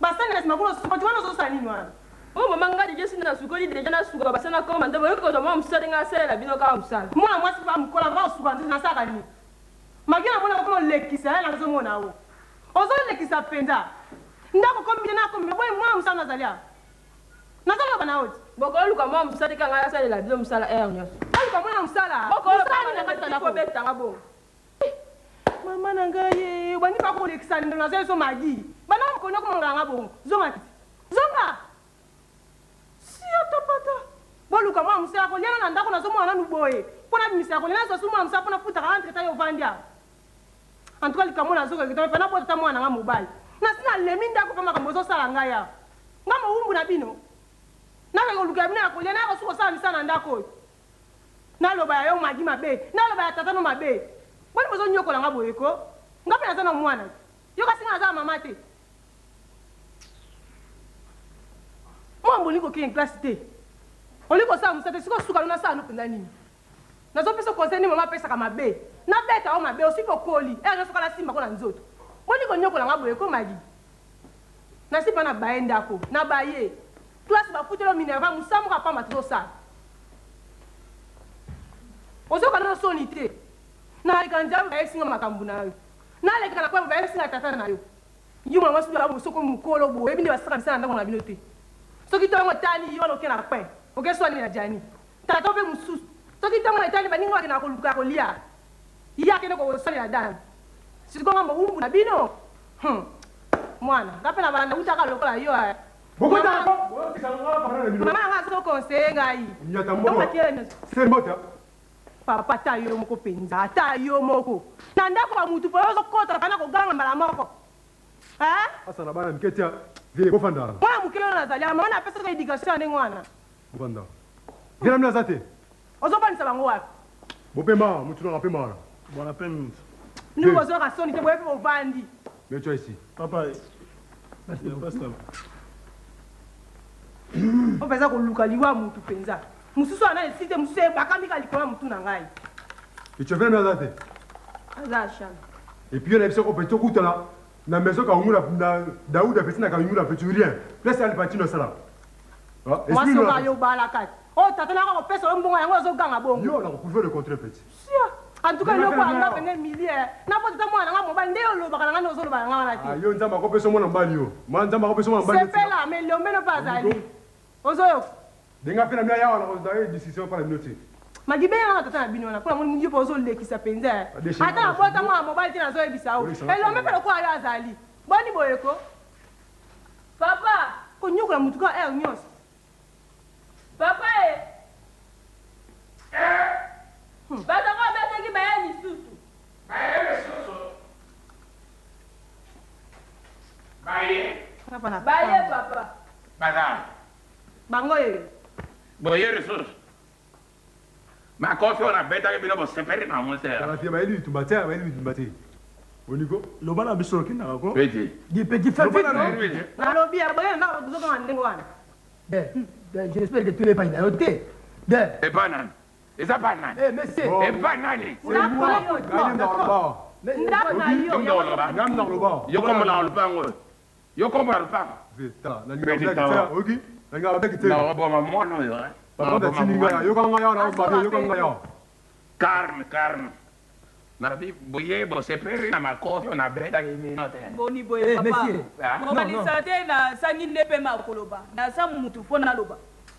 G: basana nasema kuna suko tuwana zo sani wan
F: oh mama ngadi jesi na sukoli deja na suko basana koma ndabo yoko to mama musale nga sela bino ka musala
G: mwana mwasi ba mkola ba suko na saka ni magina mwana ko lekisa na zo mona wo ozo lekisa penda ndako kombi na kombi boy mwana musana zalia nazalo bana oti
F: bokolu ka mama musale ka nga sela bino musala nyo
G: aluka mwana musala
F: bokolu ka na kati ko beta ngabo
G: mama na ngai bani pa ko lekisa ndo na zo magi bana ko nyoko manganga bongo zonga zonga sio topata boluka mwa musala ko lena na ndako na zo mwana nuboye pona bimisa ko lena zo suma musala pona futa ka entre ta yo vandia en tout cas likamona zo ka kitana pena bota mwana nga mobile na sina lemi ndako pa makambo zo sala ngaya ngama umbu na bino na ka luka bino ko lena ko suko sala misana ndako na loba yo magi mabe na loba ya tata no mabe bani bozo nyoko la ngabo eko ngapi na sana mwana yo kasinga za mama te mwambo liko ki en classe te oliko sa musate siko suka na sa no penda nini nazo pesa conseil ni mama pesa kama be na beta o mabe osipo koli na soka la simba ko na nzoto boni ko nyoko la ngabo eko magi na sipa na baenda ko na baye classe ba futelo minerva musamu ka pa matzo sa ozo kana soni te na ikanja ba esinga makambu nayo na le kana kwa ba esinga tata nayo yuma masu ba soko mukolo bo ebindi basaka bisana ndako na binote soki to ngo tani yo lo kena kwe oke so ni na jani tata be mususu soki to ngo tani baningo akena ko luka ko lia iya kene ko so ni na dan siko ngamba umbu na bino mwana ngapena bana utaka lokola yo aya
E: Bokuta ko kisanga parana bino
G: mama nga so conseil ngai
E: nyata mbogo c'est mota
G: papa ta yo moko penza ta yo moko na ndako ba mutu po yo kota kana ko ganga mbala moko
E: asa na bana mketia vie bofanda
G: mwana mukelo na zalia mama na pesa ka education ne ngwana
E: bofanda ngena mna zate
G: ozo banisa bango wapi
E: bopema mutu na pema na
H: Bon après-midi.
G: ni ozo ka soni te boye po vandi
E: mais tu es ici
H: Papa, basta.
G: o pesa ko luka liwa mutu penza mususu ana esite mususu bakambi ka likona mutu na ngai
E: et tu es venu à zate
G: aza sham
E: et puis on a besoin qu'on peut tout coûter là na maison ka ngula na Daouda petit na ka ngula petit rien laisse aller partir dans ça là
G: moi so ka yo bala kat o tata na ko pesa o mbongo yango zo ganga bongo
E: yo na ko pouvoir le contrer petit
G: sia en tout cas loko anga bene millier na po tata mwana nga mobali nde yo lo bakana nga no zo lo bakana nga na
E: ah
G: ti
E: yo nzamba ko pesa mwana mbali yo man nzamba ko pesa mwana mbali
G: c'est fait là mais le meno pas ali ozo yo
E: denga pena mia yawa na ko dawe décision par la minute
G: magibe na tata na bino na kuna muni mungi po zo lekisa penza ata na bota mwa mobile ti na zo ebisa o elo me pelo kwa yo azali boni boyeko
F: papa
G: ko nyuko na mutuka nyos
F: papa bata ko beta ki baye ni susu baye papa
G: bango ye
I: boye resource makofi onabetaki bino bosepeli na mose
E: la fille bayeli bitumba te bayeli bitumba te boniko
H: loba na biso okendaka ko
I: peti
C: Des petits frères.
G: nalobi ya boye ndako tozokanga ndenge wana
C: J'espère que tu n'es pas noté.
I: epa nani eza pa nani
C: Eh, monsieur.
I: epa nani
G: ndako na yo
E: ngam na loba
I: yokombola lupango yokombola lupango
E: vita na ngam oki na ngam bakite
I: na waboma mwana oyo
E: papa da tininga yo kanga ya na ba yo kanga ya
I: carne narabi boye bosepeli na makofi onabetaki bino te
D: boni boye
C: Monsieur.
D: mokanisa te nasangi nde mpe makoloba nasa mutu mpo naloba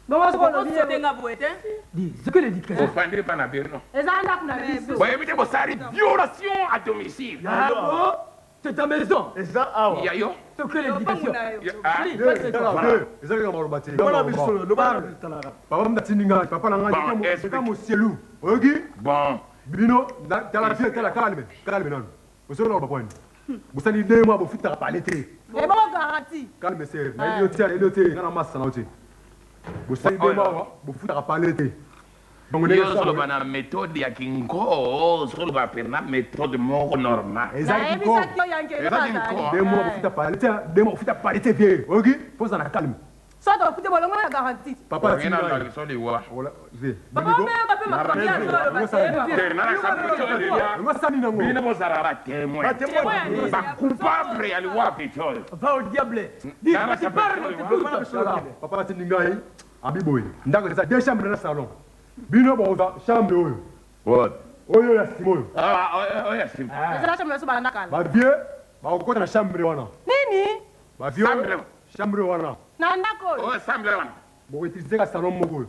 G: bongo soko lobi
D: osotenga boye te
C: Dis, ce que l'éducation.
I: ofandiri pa na bino
G: eza ndako na biso
I: boyebi te bosali violation à domicile
C: Ah bon? C'est ta maison.
H: eza awa
I: yayo
C: Ce que l'éducation.
E: ezalaka maloba te
H: loba na biso loba na bitalaka
E: papa mda tininga papa na ngai eka mosielu oyoki
I: bon
E: bino tala fie tala kalme nanu osoki na bapwani bosali de mois bofutaka pale te
G: ebongo garanti
E: kalme sere na elio te elio te nga na masa na o te bosali de mois bofutaka pale te
I: yo soloba na méthode ya kingo soloba pena méthode moko normal
E: ezalaki ko
G: nayebisaki yo yanke
E: de mois bofuta pale te de mois bofuta pale te vie oyoki poza na kalme
G: so tofute bolongo na garanti
E: papa na
I: ngena
E: tininga
I: ndaliso liwa
E: vie
D: papa omeyaka mpe makambo ya soloba te
E: ngosani nango
I: bino bozala batémoin bacoupable ya liwa pitole
C: Va au diable. Dis, tu parles.
E: papa na tininga ye abiboye ndako eza deux chambres na salon bino boza chambre oyo oyo ya sima oyo
I: oya sim
G: ezala chambre biso balandakala
E: bavie bakokota na chambre wana
G: nini
E: bavie chambre wana
G: na ndako oyo
I: oyo samble wana
E: bokoutilize ka salon moko oyo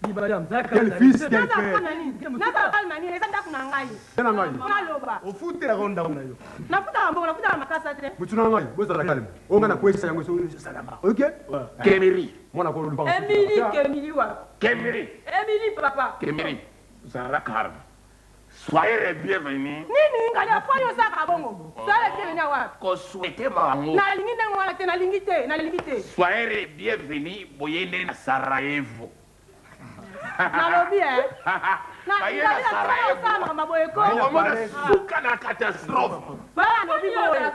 C: Dis, madame, ça
E: quel fils quel
G: nazaka
E: père
G: na nini nazaka kalma nini eza ndako na ngai
E: te na ngai
G: naloba
H: ofutelaka ndako na yo
G: nafutaka mbongo nafutaka makasa te
E: mutu na ngai bozala kalme oyo ngai nakweyisa yango salama ok
I: kemiri
E: mwana kolo lupango
D: emili kemili wa
I: kemiri
D: emili papa
I: kemiri zala karme soyez les bienvenus
G: nini ngali afwani osaka bongo soyele bienveni awapi
I: koswete bango
G: nalingi ndenge wana te nalingi te
I: soyez les bienvenus boyende na Sarajevo
G: nalobi
I: Baye na Sarajevo
G: makambo boyeko
I: omona suka na catastrophe
G: bala lobi boye na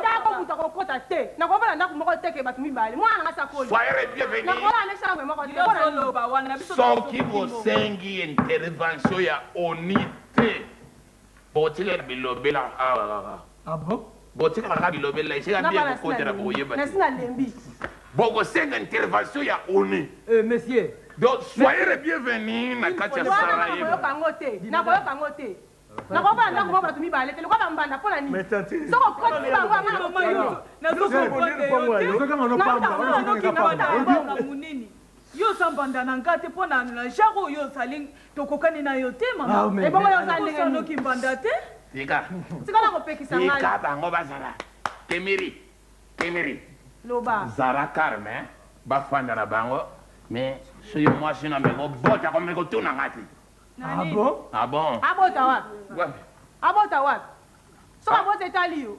G: ndako moto akokota te nakobala ndako moko teke bato mibale mwana nanga sakoli
I: soyez les bienvenus
G: nakola ne chambre moko te
D: yosoloba wana biso
I: soki bosengi intervention ya oni te botikela bilobela
C: Ah bon?
I: botikalaka bilobela esika bie bokotela boyeba
G: nasi nalembi
I: bokosenga intervention ya oni
C: Monsieur.
I: donc soyez les bienvenus na kati ya Sarajevo
G: nakoyoka ngo te nakobala ndako moko bato mibale te lokola bambanda mpo na nini soko koti bango
D: anga munini yo osambanda na nga te mpo na genre oyo ozali tokokani na yo te mama
G: ebongo yo oza ndenge
D: osanoki mbanda te
I: tika
G: tikala kopekisa ngai
I: tika bango bazala kemiri
G: loba
I: zara karme bafanda na bango mais soki mwasi na meko bota komeko tuna ngati
C: Ah bon?
I: ah bon
G: abota wapi soko abota etali yo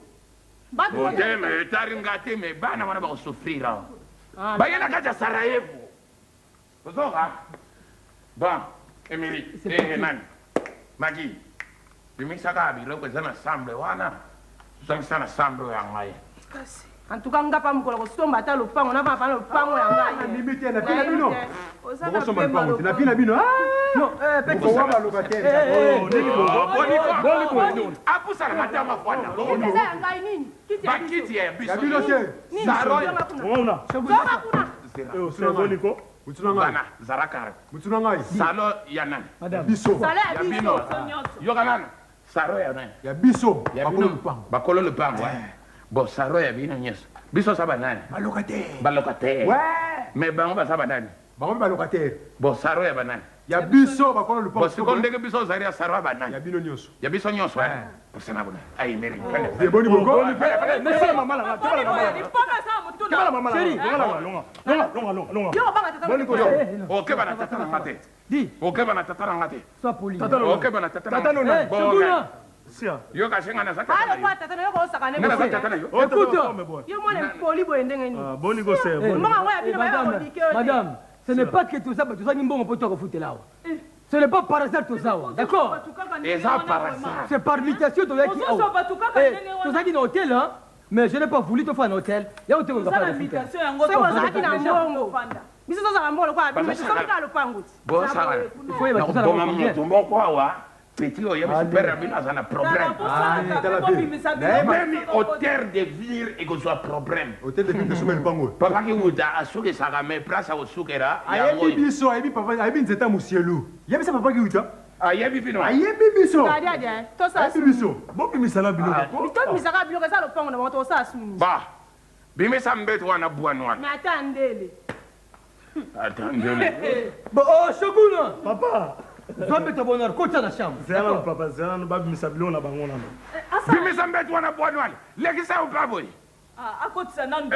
I: boteme etari ngati me bana wana bakosufrira baye na kati ya Sarajevo ozoka bon emili nani magi bimisaka biloko eza na samble wana tozangisa na samble ya ngai
G: antuka nga pa mokolo kosomba ata lopango nafana pana lopango ya ngai
E: limite na pina bino
D: ozana
E: bokosomba
D: mpe
E: lupango te na pina bino
C: Non,
E: bokowa balokataire
I: apusala matama fwanda
G: eza ya ngai nini
I: bakiti ya
E: ya bino
I: biso
E: te
H: omona
G: zoka kuna
H: osina boniko
E: mutu na ngai
I: bana zarakara
E: mutu na ngai
I: salo ya nani
E: biso
G: sale ya
I: ya bino
G: biso
I: yoka nani saro ya nani
E: ya biso
I: ya
E: bakolo
I: bino
E: lupango
I: bakolo lupango bon saro ya bino nyonso biso oza banani balokataire mais bango baza banani
E: bango mpe balokataire
I: bon saro ya banani
E: ya biso bakolo
I: bon
E: lupango
I: siko ndenge biso ozali ya saro ya banani
E: ya bino nyonso
I: ya biso nyonso posana bona ai meri
E: eboni boko
H: tebala mama nanga tebala mama nanga
D: mpona eza motuna
H: tebala mama nanga longa
G: yo obanga tata
I: okeba na tata nanga te okeba na tata nanga te
C: Sois poli.
I: okeba na tata
H: tata nona
I: nanga
H: sia
I: yo kasenga na zaka
G: alo kwa tata yo ko osaka ne
I: ngana zaka tata na yo
C: Écoute,
G: yo mwana poli boye ndenge nini
H: boniko se
G: mbongo ngo ya bino ba
C: madame,
G: kodike
C: madame, ce n'est pas que tout ça, tout ça, ni bon, on peut te refouter là. Ce n'est pas par hasard tout ça, d'accord?
I: Et ça par hasard.
C: C'est par invitation de l'hôtel. Tout ça qui est dans l'hôtel, hein? Mais je n'ai pas voulu te faire un hôtel. Il y a un hôtel où on va faire des frites.
I: Petit même hôtel de ville et que soit problème.
E: Hôtel de ville de Soumel Pango.
I: Papa qui vous a assuré ça ramène place au soukera.
E: Ayebi biso, ayebi papa, ayebi nzeta musielu. Yebi ça papa qui uta.
I: Ayebi bino.
E: Ayebi biso.
G: To sa
E: ayebi biso. Bo bimi sala bilo.
G: To mi sala bilo ça le pango na to sa suni.
I: Bah. Bimi ça mbet wana bwanwa.
G: Mais attendez.
I: Attendez.
C: Bon, oh, Shogun.
E: Papa.
C: Zombie to bonheur, coach à la chambre.
E: Zélan papa, zélan ba bimi sa bilo na bango na.
I: Bimi ça mbet wana bwanwa. Leki ça ou pas boy.
D: akotisa nanu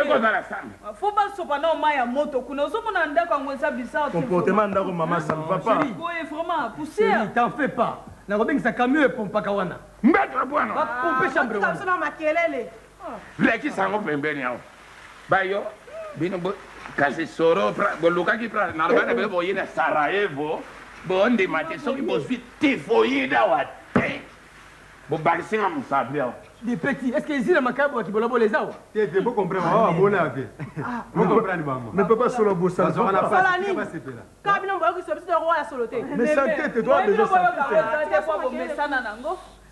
I: faut
D: basopa na mai ya moto kuna ozomona ndako yango eza bizarre
E: comportement ndako mama sam papa
D: boye vraiment poussière
C: t'en fais pas nakobengisa camion epompaka wana
I: mbetre bwana
C: bapompe chambre
G: wana makelele
I: leki sango pembeni awo bayo bino kasi soro bolukaki nalobana be boyina Sarajevo bondima te soki bozwi tifoyide awa te bobakisinga mosapi awa
C: des petits, est-ce que ici la macabre qui bolabo les awa?
E: Tu peux comprendre, ah bon avec. Vous comprenez maman. Mais papa solo bossa, on a pas
G: ça va se faire. Quand bien on voit que c'est le roi à soloté.
E: Mais santé te doit déjà santé.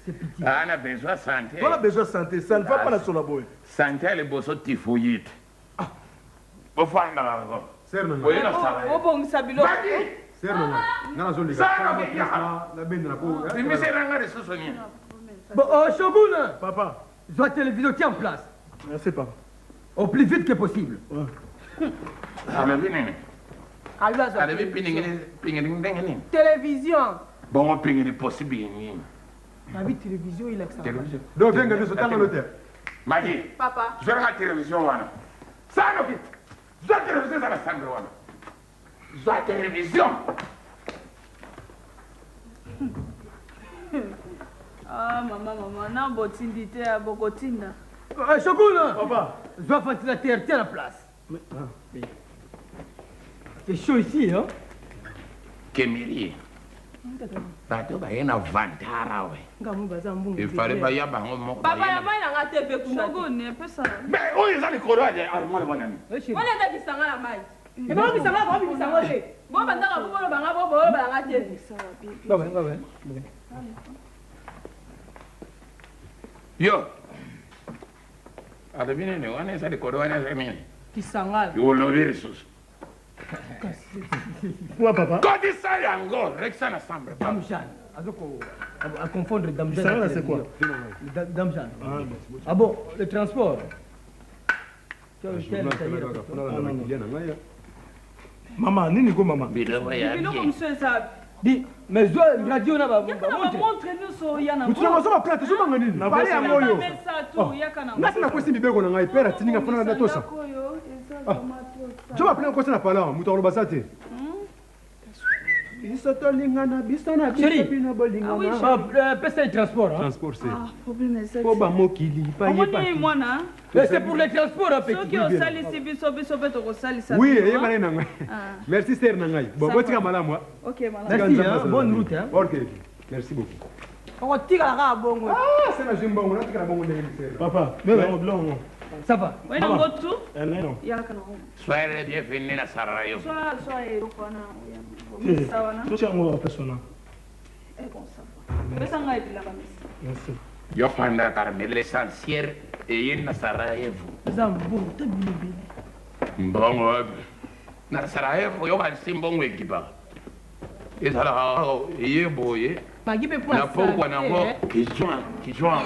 I: C'est petit. Ah, on a besoin de santé.
E: On a besoin de santé, ça ne va pas la solo boy.
I: Santé elle est bosso typhoïde. Ah. Bo fanda la go.
E: Serre non.
I: Oui, non ça.
D: O bon sabilo.
E: Serre non. Ngana zoli ga. La bendra ko.
I: Mais c'est ranga de ce sonia.
C: Bon, Shogun!
E: Papa.
C: Dois télévision tient en place.
E: Merci, papa.
C: Au plus vite que possible.
I: Ah, mais venez. Allez,
G: télévision.
I: Bon, on pingue possible.
G: La vie télévision, il a que ça.
I: Télévision.
E: Donc, viens que nous sommes dans l'hôtel.
I: Maggie.
G: Papa.
I: Je vais regarder la télévision. Ça, non, je vais télévision, ça va s'enlever. Je vais télévision.
D: Ah, maman, non, botindi te à Bogotinda.
C: Shogun!
E: Papa.
C: Je dois ventilateur, tiens la place. C'est chaud ici, hein?
I: Kemiri. Bato ba yena vantara we. Il fallait pas y avoir un
D: Papa, ya ba na TV kuna. Shogun, ne pesa.
I: Mais où ils ont les corois de armoire bonami.
D: On est qui sanga la mai. Et ba qui sanga ba bi sanga te. Bo bandaka bo banga bo banga TV.
C: Ba ouais.
I: Yo. Ada bine ne wane sa de coroa ne sa mine.
G: Kisangala.
I: Yo lo versus.
E: Quoi papa?
I: Quand il ça yango, Rexa na sambre.
C: Damjan. À confondre Damjan.
E: Ça c'est quoi?
C: Damjan. Ah bon, le transport.
E: Maman, nini ko maman?
I: Bilo ya.
D: Bilo comme ça.
C: Dis, mais je radio na ba
D: montre nous so yana.
E: Tu n'as pas plate, je m'en dis. Na bali yango yo.
C: Nasi
E: na kosi mibeko na ngai pera tininga fona na tosa. Tu vas plein kosi na pala, muto lo basate. Isso to lingana bisana
C: bina bolingana. Pesa de transport, hein?
E: Transport c'est.
D: Ah, problème c'est.
E: Ko ba mokili pa
D: yepa. Moi na.
C: C'est pour les transports à petit.
D: Ceux qui ont sali si biso beto ko sali ça.
E: Oui, et ngana na ngai. Merci sir na ngai. Bon, botika malamu.
D: OK, malamu.
C: Merci, hein? Bonne route, hein?
E: OK. Merci beaucoup.
G: On tire la bongo.
E: Ah, c'est la jimbo, on a tiré la bongo de papa, mais blanc.
C: Ça va.
D: Oui, non, tout.
E: Non.
I: Soyez bienvenue à Sarajevo.
D: Soyez
E: tu tiens moi personnel.
I: Merci. Yo fanda carme l'essentiel et in Sarajevo. Bon, na Sarajevo yo va simbongo ekipa. Et ça là, y est boye. Na pourquoi na mo qui joint.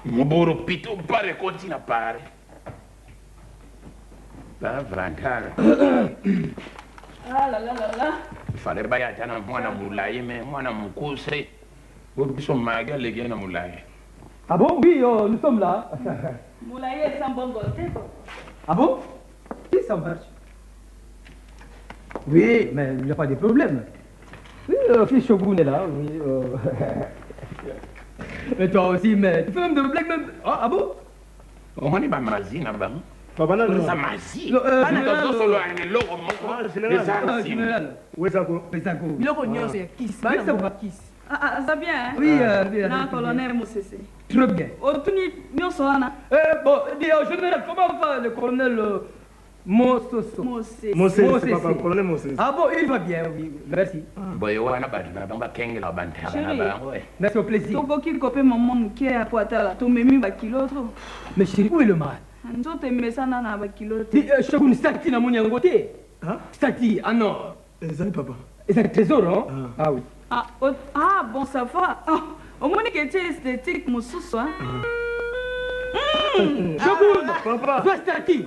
I: Moboro pito pare continua pare. Ba vrancare.
D: Ah là là là là.
I: Fallait baya tana mwana mulaye mais mwana mukuse. Biso maga legi na mulaye.
C: Ah bon? Oui, nous sommes là.
D: Moulaye sans bon côté.
C: Ah bon? Oui, ça marche. Oui, mais il n'y a pas de problème. Oui, fils Shogun est là, oui. Mais toi aussi, mais tu fais même de blagues même. Ah bon?
I: On est pas mazina, bah.
E: Papa na
I: ça masi ndo solo ane loko moko
E: général wezako
G: biloko nyonso ya kisi bana mboka kisi
D: ça bien hein?
C: Oui,
D: na colonel Mosese.
C: Très bien.
D: Otuni nyonso wana.
C: Bon, dis au général, comment va le colonel Mososo?
E: Moses, papa, colonel Moses.
C: Ah bon, il va bien, oui. Merci.
I: boye wana bantu nabanga kengela bantaka na bango.
C: Merci, au plaisir.
D: Tokoki kope maman moke ya poatala tomemi bakilo to.
C: Mais chérie, où est le mal?
D: Nzoto emesana na bakilo te.
C: Dis, Shogun, Stati na moni yango te? Stati, ah non.
E: Ezali papa.
C: C'est un trésor, hein? Ah oui.
D: Ah bon, ça va. Au moins que tu es esthétique, mon sous-soi.
C: Shogun,
E: papa.
C: Va Stati.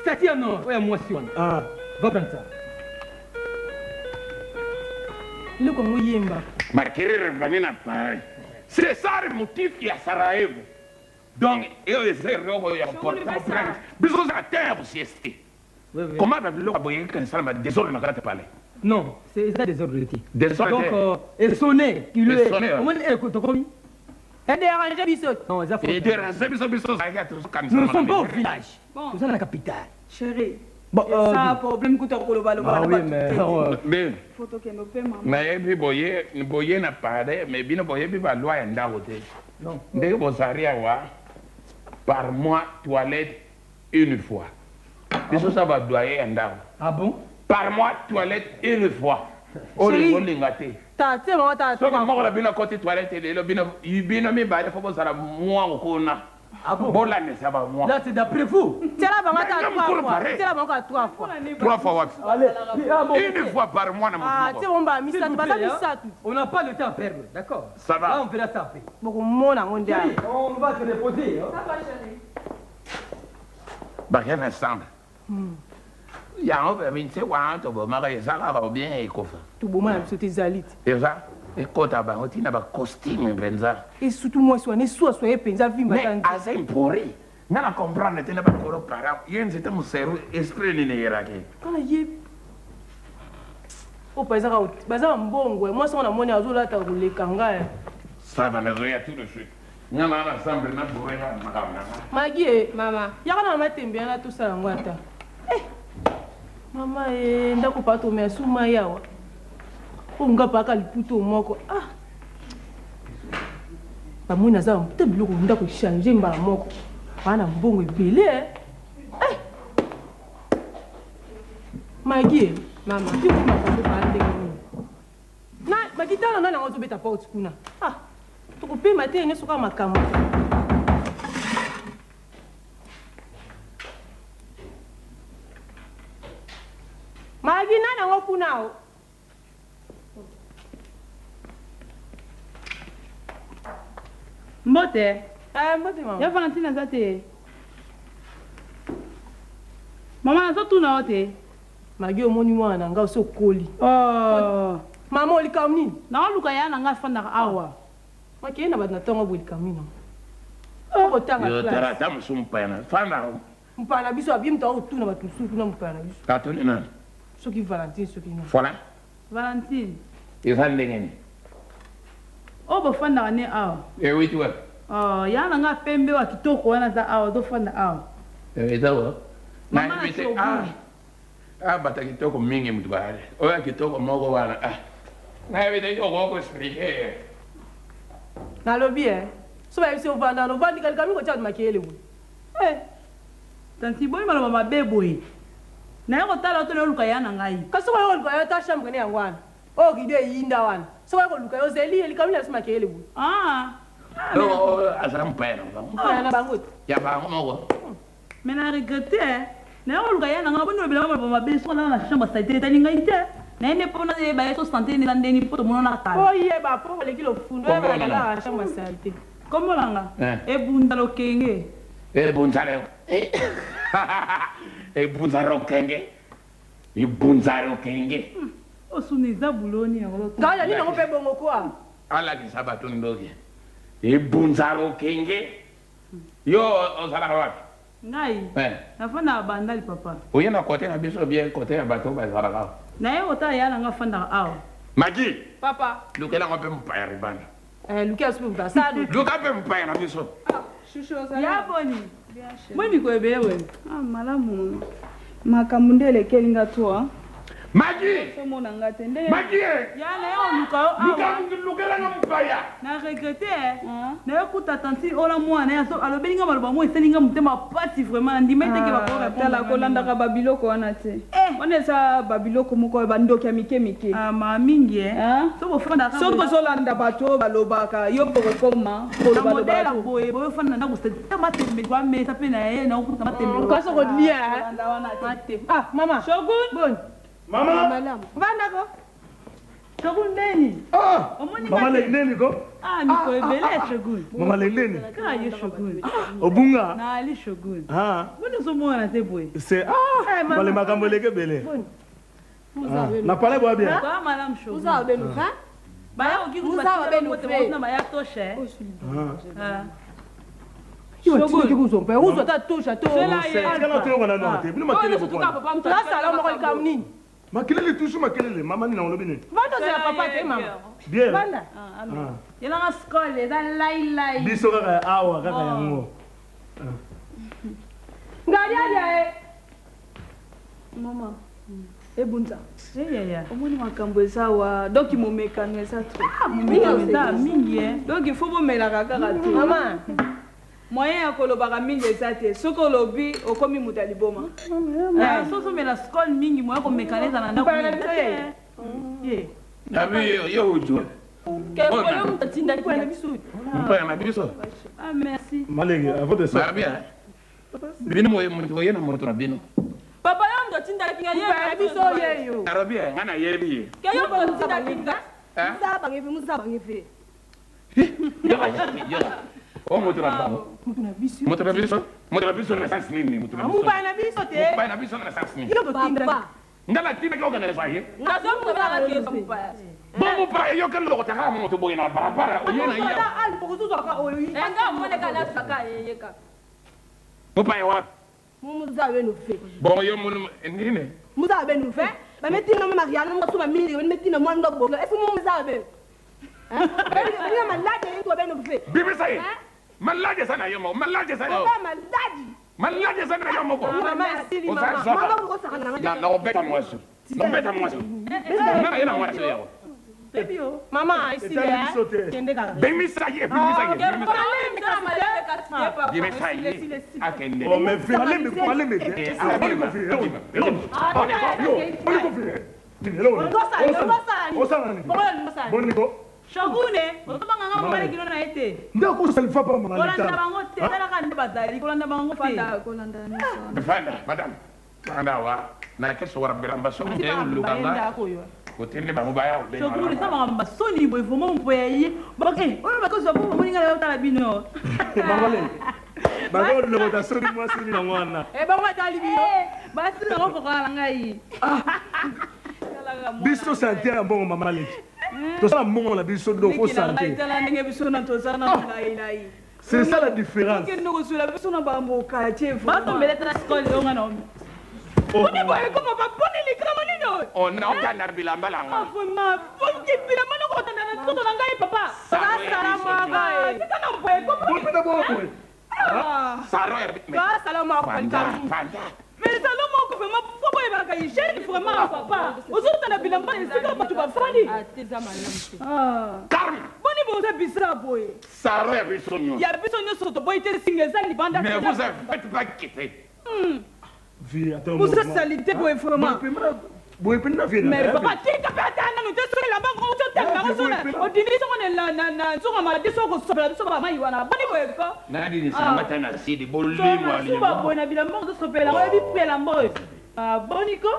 C: Stati, ah non. Ouais, moi, si on.
E: Ah.
C: Va prendre ça.
G: biloko moyemba
I: Makiriri vanina pai. C'est ça le motif qui a Sarajevo. Donc, eux, c'est important. Bisous à terre aussi, c'est. Comment le aboyer quand ça m'a désordre dans la parler?
C: Non, c'est ça des ordres.
I: Désordre.
C: Donc, et sonner, tu le es. Au moins, écoute, comment?
G: et déranger biso
C: Non, ça faut.
I: Et déranger biso.
C: Nous ne sommes pas au village.
D: Bon.
C: Nous sommes à la capitale.
D: Chérie.
C: Bon,
D: ça problème que tu as pour le ballon.
C: Ah oui, mais.
I: Mais,
D: Faut que nous paiement.
I: mais puis boyer n'a pas mais bien boyer puis va loi en daroté.
C: Non.
I: Dès que vous arrivez à par mois toilette une fois. Bisous ça va doyer en daro.
C: Ah bon?
I: Par mois toilette une fois. Oh les gars lingaté.
G: ta te mama ta
I: So comme moi bino côté toilette et le bino mi ba faut ça moi ko na.
C: Ah bon?
I: Bon là ne ça va moi.
C: Là, c'est d'après vous.
G: tela bango ta 3 fois tela bango ta 3 fois
I: 3 fois what?
C: Allez, ah bon.
I: Une fois par mois na
G: ah te
I: mo.
G: bomba
C: S'il
G: misatu
C: vous
G: bata
C: plaît, hein.
G: misatu
C: On n'a pas le temps à perdre, d'accord?
I: Ça va.
C: Là, on verra ça après.
G: boko mona ngonde
C: Chérie, on va se reposer. Hein.
D: Ça va, chérie.
I: Ba rien ensemble. Ya on va venir wa to bo mara ça va bien et kofa.
G: to boma na biso te zalite
I: Et ça et kota ba otina ba costume benza.
G: et surtout moi soigner soigner penza vimba
I: Mais
G: tangi
I: asa impori. Nana comprendre tena ba koro para. Yen c'était mon cerveau esprit ni nerake.
G: kana ye o pesa ka baza mbongo moi sona moni azolata koleka ngai
I: Ça va nous tout de suite. Nyama na ensemble na bourena makana.
G: magie mama yakana na matembe na tout ça ngwata mama ndako pato me asuma yawa unga paka liputo moko ah bamoni naza te biloko ndako changer mbala moko bana mbongo ebele magie mama tikuma kambo bande na magitana na nango zobeta porte kuna ah tokopema te nyonso kaka makambo magi na nango kuna o
D: Mbote.
G: mbote mama
D: Ya Valentine aza te. Mama azotuna yo te.
G: magi omoni mwana na nga oso okoli mama olikamu nini
D: naoluka ya na nga afandaka awa.
G: makeye na bato na ntongo boye likamu nini okotanga
I: Yo
G: classe
I: tara tam sumpana. Fana.
G: mpana na biso abi moto akotuna bato mosusu kuna mpana na biso
I: Katuni na.
G: soki valentine soki na
I: Fola.
D: Valentine.
I: Ifande ngeni.
D: O bofandaka ne awa.
I: E witu wa.
D: Ya na nga pembe wa kitoko wana za awa ozofanda awa.
I: E itawo.
D: Mama
I: Na
D: na
I: bite
D: shogun.
I: bata kitoko mingi mtu bahari. Oya kitoko moko wana. Na bite yo ko expliquer.
G: nalobi so bayebisi ovanda novandika likami kotia makeyele boye
D: Tanti boy maloba mabe boye. Na yo kotala to oluka ya na ngai.
G: kasi soki oyo koluka yo ta chambre ne yango wana oyo kide eyinda wana soki oyo koluka yo zeli likami na biso makeyele boye
I: Do azam pena.
G: mpana na bango te
I: Ya ba moko.
D: Mais na regrette. Na yo oluka ya na nga bono bila maloba mabe so na chambre sa te tani ngai te. Na ene pona de ba so santé ni ndeni poto mono na kala.
G: oyeba po oleki lofundo oyebakala chambre ya salite
D: Kombo langa. Ebunda lokenge.
I: E bunzare. E bunzaro kenge. E bunzaro kenge.
D: Osuniza buloni ya kolo.
G: ngai nani nango mpe bongo kwa
I: Ala ki sabato ndogi. E bunzaro kenge. Yo osala wapi?
D: Ngai. Nafanda bandali papa.
I: Oye na kote na biso bien kote ya bato ba zaraka.
D: Na yo kota ya na nga fanda awa.
I: Magi,
G: papa
I: lukela ngope mpaya ribana.
G: luki asupe mutu asadu
I: Luka pe mpaya na biso.
G: shusho
D: Ya boni. Mwini kwa bewe. Ah, malamu. Makambo nde elekeli nga to.
I: Magi!
D: Somo na nga tende.
I: Magi!
D: Yana yo luka.
I: Luka nga mpaya.
D: Na regrette. Na yo kuta tanti ola mwana ya so alobe nga maloba mo eselinga mutema pasi vraiment ndimete ke bakora tala kolanda ka babiloko wana te. Wana sa babiloko moko bandoki ya mike. Ah, ma mingi So bo fanda ka. So bo zolanda bato balobaka yo poko koma koloba bato. Boye boyo fanda na kusta matembe kwa mesa pe na ye na kuta matembe.
G: Kwa so kodlia Ah, mama.
D: Shogun.
G: Bon.
H: Mama.
G: Vanda ko.
D: Shogun neni?
H: Mama lendeni ko?
D: Ah, niko ebele Shogun.
H: Mama lendeni?
D: Ka ye Shogun.
H: Obunga?
D: Na ali Shogun.
H: Ah.
D: Mbona so mwana te boy?
H: C'est Male makambo leke bele. Na pale boa bien.
D: Kwa madame Shogun.
F: Uza benu fa?
D: Baya ukikuza benu fe. Na baya toshe. Ah.
G: Shogun kikuzo pe. Uzo ta tosha to.
H: C'est kana to ngana no te. Bino makele
G: ko. La sala mo ko kamni.
H: Makelele tusu makelele mama ni na olobi ni.
G: Vanda za papa te mama.
H: Bien.
G: Vanda.
D: Ah, amen. Yela nga skole za lai.
H: Biso kaka awa kaka yango.
G: Ngalia
D: Mama.
G: Ebunza.
D: Yeah.
G: Omoni makambo esawa. Donc momekano esa trop.
D: Ah, momekano mingi
G: Donc il faut bomela kaka te. Mama. Moyen ya kolobaka mingi eza te. Soki olobi okomi mutu ya liboma.
D: Soso mela skole mingi moya komekaneza na ndako.
I: Nabi yo ujo.
G: Kepolo mtatinda kwa biso.
I: Mpaya na biso.
D: Ah, merci.
H: Malenge, à votre soeur.
I: Babia. Bino moye moye na moto na bino.
G: Papa yo ndo tinda kinga ye biso yeyo.
I: Arabia ngana yebi.
G: Ke yo ndo tinda kinga.
F: Musa bangefe.
I: Yo. Oh, moto na bino. Moto na biso na sans nini moto na biso.
G: Mupaya na biso te.
I: Mupaya na biso na sans nini.
G: Yo ndo tinda.
I: Ngala tinda ko kana sahi.
G: Ngazo mupaya ke so mupaya.
I: Bomo pa yo kan lo taka moto boy na barabara o yena iya.
G: Al pokuzo ka oyo. Nga mwone kana saka yeka.
I: Mupaya wa.
F: Musa benu fe.
I: Bon yo mun nini.
F: Musa benu fe. Ba metina mama Mariana mo suma mili, ba metina mo ndo bonga. Efu musa benu. Ni malade ni to benu fe.
I: Bibi sai. Malade sana yo mo. Malade sana yo. Malade sana yo mo ko.
F: Mama asili mama. Mama ko saka na.
I: Na obeta mwaso. Na obeta mwaso. Na yena mwaso yo.
G: Bebio. Mama asili ya. Kende kaka.
I: Bibi sai. Bibi sai. Akende.
H: Oh mais fais maleme.
D: Shogune, otobanga nga mobali kino na ete.
H: Ndako salifa pa mama.
D: Kolanda bango te, tala ka ndebazali, kolanda bango te.
G: Kolanda ni so.
I: Fanda, madame. Fanda wa. Na keso wara bilamba so de luganga. Kotende bango baya.
D: Shogune sama ngamba soni boy fomo mpoye. Bake, ono bakoso bo moninga la tala bino.
H: Mangale. Bago le votation de moi sini na ngwana.
G: Bango tali bino.
D: Basi ngo fokola ngai.
H: Biso santé ya mbongo mama leki. Tosala mbongo na biso do ko santé. C'est ça la différence.
I: On n'a aucun bilamba là.
D: Mais les salons m'ont vraiment pourquoi il va gagner cher vraiment papa. Aujourd'hui na bilamba c'est comme tu vas fali.
I: Calme.
D: Boni bo ça bisra boy.
I: Saro ya bisonyo.
D: Ya bisonyo soto boy te singeza ni banda.
I: Mais vous avez pas quitté.
H: Vie attends.
D: Vous êtes salité boy vraiment.
H: Boy pinna vie.
D: Mais papa tika pata na nous te sur la banque on te tanga on dit on na sur ma deso ko sobela so ba mai wana bani boy ko.
I: Na di ni sama tana sidi bolli mo ali.
D: So ba boy na bilamba on sobela on bi pela boy. Ah boniko.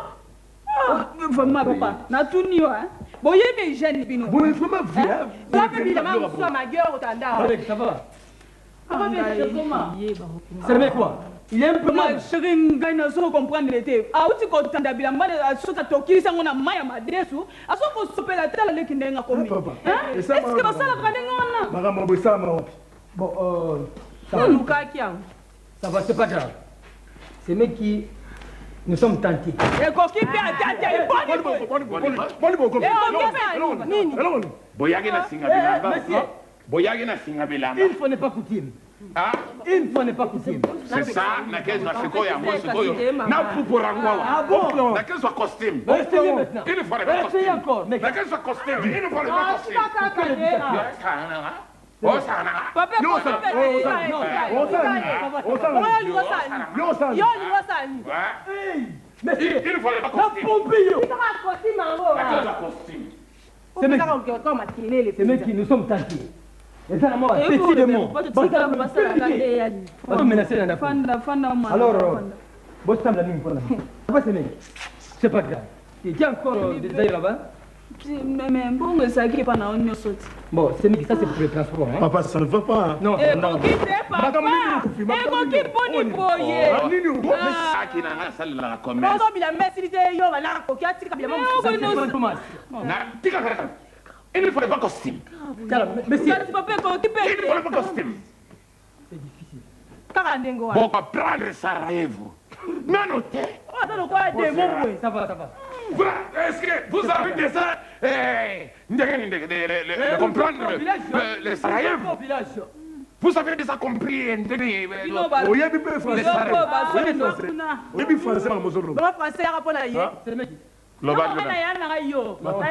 D: Vraiment papa na tuni wa. Boye me jeune bino.
H: Boy vraiment vie.
G: Ba bi la ma so ma gueule otanda.
C: Ça va?
D: Ah mais comment?
C: Ça veut quoi? Il est un peu mal.
D: Je ne sais pas comprendre l'été. Ah, tu comptes t'en d'habiller, mais à ce que tu as on a maille à ma déçu. À ce que tu peux la telle avec une dingue comme est-ce que ça la grande on a?
H: Maman bossa ma wapi.
C: Bon,
G: Ça Luka qui a.
C: ça va, c'est pas grave. C'est mec qui nous sommes tentés.
G: Et coquille qui a
I: Boyage na singa bilamba. Boyage na singa bilamba.
C: Une fois n'est pas coutume. Une fois n'est pas coutume.
I: C'est ça, nakezwa sikoyo yango sikoyo. Na pupura ngwawa.
C: Ah bon?
I: Nakezwa costume.
C: Essayez maintenant.
I: Une fois n'est pas costume.
C: Essayez encore, mec.
I: Nakezwa costume. Une fois n'est pas costume.
G: Papa,
C: ces mecs qui nous sommes tentés. Et ça, moi, petit de mots. Alors, boss, ça me l'a mis pour la c'est pas grave. Il y a encore des ailleurs là-bas.
D: Mais bon, ça qui est pas dans une sorte.
C: Bon, c'est ça, c'est pour le transport. Hein?
H: Papa, ça ne va pas.
C: Non,
D: et quand qui c'est papa? Et quand qui boni boye?
I: Ah, qui n'a pas la commerce.
G: non, il a merci de yo, là, OK, tu as bien mon
I: Na, tika kaka. Il faut pas costume.
C: Monsieur,
D: papa, quand tu peux.
I: Il faut pas costume.
C: c'est difficile.
G: Karandengo.
I: Bon, prendre Sarajevo. Non, non,
G: Oh, ça le quoi des mots.
C: Ça va, ça va.
I: Est-ce que vous avez des ça de comprendre le Sarajevo? Vous avez déjà compris
H: Oui, il peut français. Oui, il français, mon zolo.
G: Bon français à rapport à yé.
C: C'est le mec.
I: Le
D: bas de la yo.
H: Ah, il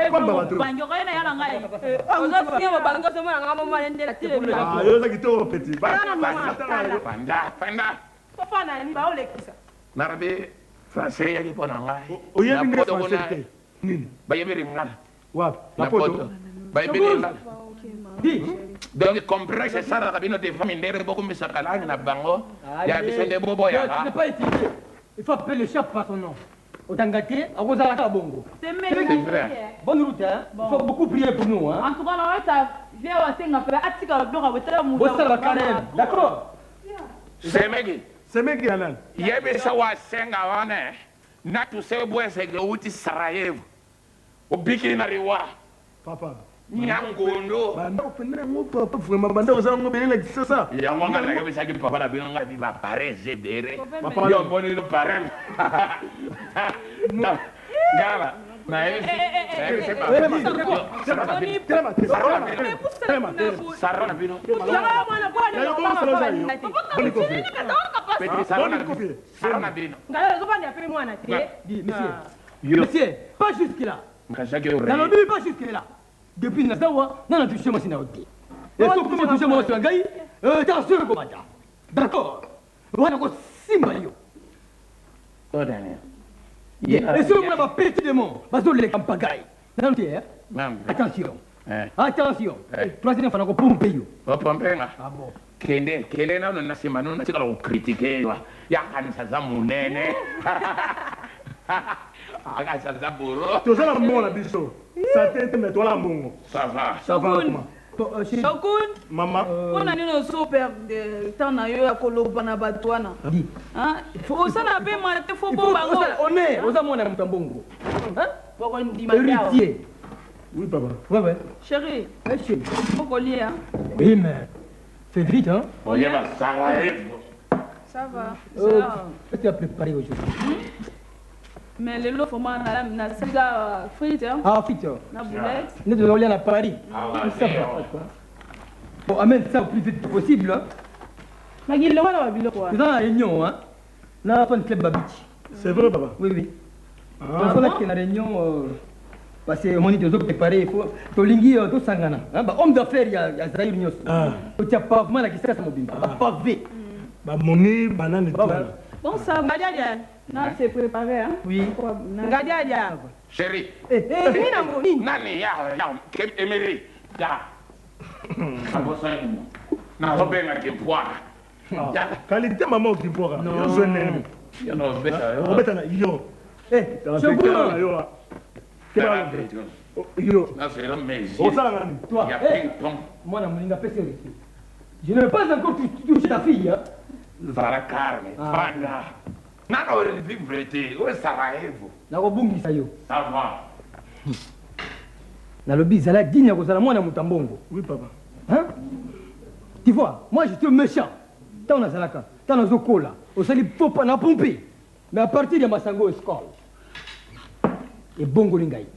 H: y a qui te petit.
G: Papa n'a ni ba ole kisa.
I: Narabe français yaki pona ngai.
H: Oui, il y a français.
I: Bayebiri ngala.
H: Wa, la poto.
I: Bayebiri ngala. Donc complexe ça la cabine de famille ndere beaucoup misakala na bango. Ya bisende bobo ya.
C: Tu n'es pas étudié. Il faut appeler le chef par son nom. Otangati, à Rosaraka Bongo.
D: C'est vrai.
C: Bonne route, hein. Il faut beaucoup prier pour nous, hein.
D: En tout cas, on viens à Singapour, à Tika,
C: d'accord.
I: C'est mec qui a Yebe sawa senga wane. Na tu se boye se geuti Sarajevo. Obiki na riwa.
H: Papa.
I: Nyangondo.
H: Banda opendera ngo papa vraiment banda ozango benela kisasa.
I: Ya mwanga la kebe saki papa la binga biba pareze dere. Papa yo boni no parem. Gala. Na c'est pas. Sarona bino.
C: Monsieur, pas jusque là. Dans le but, pas jusque là. Depuis Nazawa, on a touché ma sinaoté. Et sauf que moi, touché mon sangaï, t'as sûr que madame. D'accord. On a encore 6 maillots. Et si on a pété de mon, parce que les campagnes. Attention. Attention. Troisième fois, on a pompé.
I: Ah bon. Kende na na sima no na tika lo critiquer ya kanisa za munene. Aga sa za boro.
H: To sala mo na biso. Ça tente mais toi la mongo.
I: Ça va.
H: Ça va comment?
D: Shokun.
H: Maman.
D: On a une super de temps na yo ya koloba na batwana. Hein? Faut ça na be ma te faut bon bango.
C: On est, on a mon ami Tambongo. Hein?
D: Pourquoi on dit
C: héritier.
H: Oui papa.
C: Ouais.
D: Chérie.
C: Chérie.
D: Pourquoi lier hein?
C: Oui mais fais vite hein.
I: On y va Sarajevo.
D: Ça va.
C: Qu'est-ce que tu as préparé aujourd'hui?
D: Mais le lot faut moi na siga frites hein.
C: Ah frites.
D: Na boulette.
C: Nous devons aller à Paris.
I: Ça va.
C: Bon, amène ça au plus vite possible. Hein.
G: Magil le wala wabilo quoi.
C: Dans la réunion hein. Na fan club Babich.
H: C'est vrai papa.
C: Oui. Ah voilà que la réunion parce que on est tous préparés, il faut tolingi to sangana. Hein, ba homme d'affaires il y a Zahir Nyos. Ah. Tu as pas mal qui ça mobile. Pas V.
H: Ba moni banane toi.
D: Bon ça Gadia. Na c'est préparé hein.
C: Oui.
G: Gadia.
I: Chérie.
G: Ni na ngoni.
I: Nani ya kem Emery. Ya. Abosa ni. Na robenga ke poa.
H: Ya. Qualité maman qui poa. Yo zone.
I: Ya no beta.
H: Robeta na yo.
C: C'est bon.
H: Yo.
I: Na c'est la maison.
H: On ça là.
I: Toi. Ya ping pong.
C: Moi na moninga pese ici. Je ne veux pas encore toucher ta fille hein.
I: Zara carne. Fanda. Na no vivre o Sarajevo.
C: Na kobungisa yo.
I: Ça va.
C: Na lobi zala digne ko zala mwana Mutambongo.
H: Oui papa.
C: Hein? Tu vois, moi j'étais méchant. Tant na zalaka, tant na zokola, au sali popa na pomper. Mais à partir de Masango école. Et bongo lingai.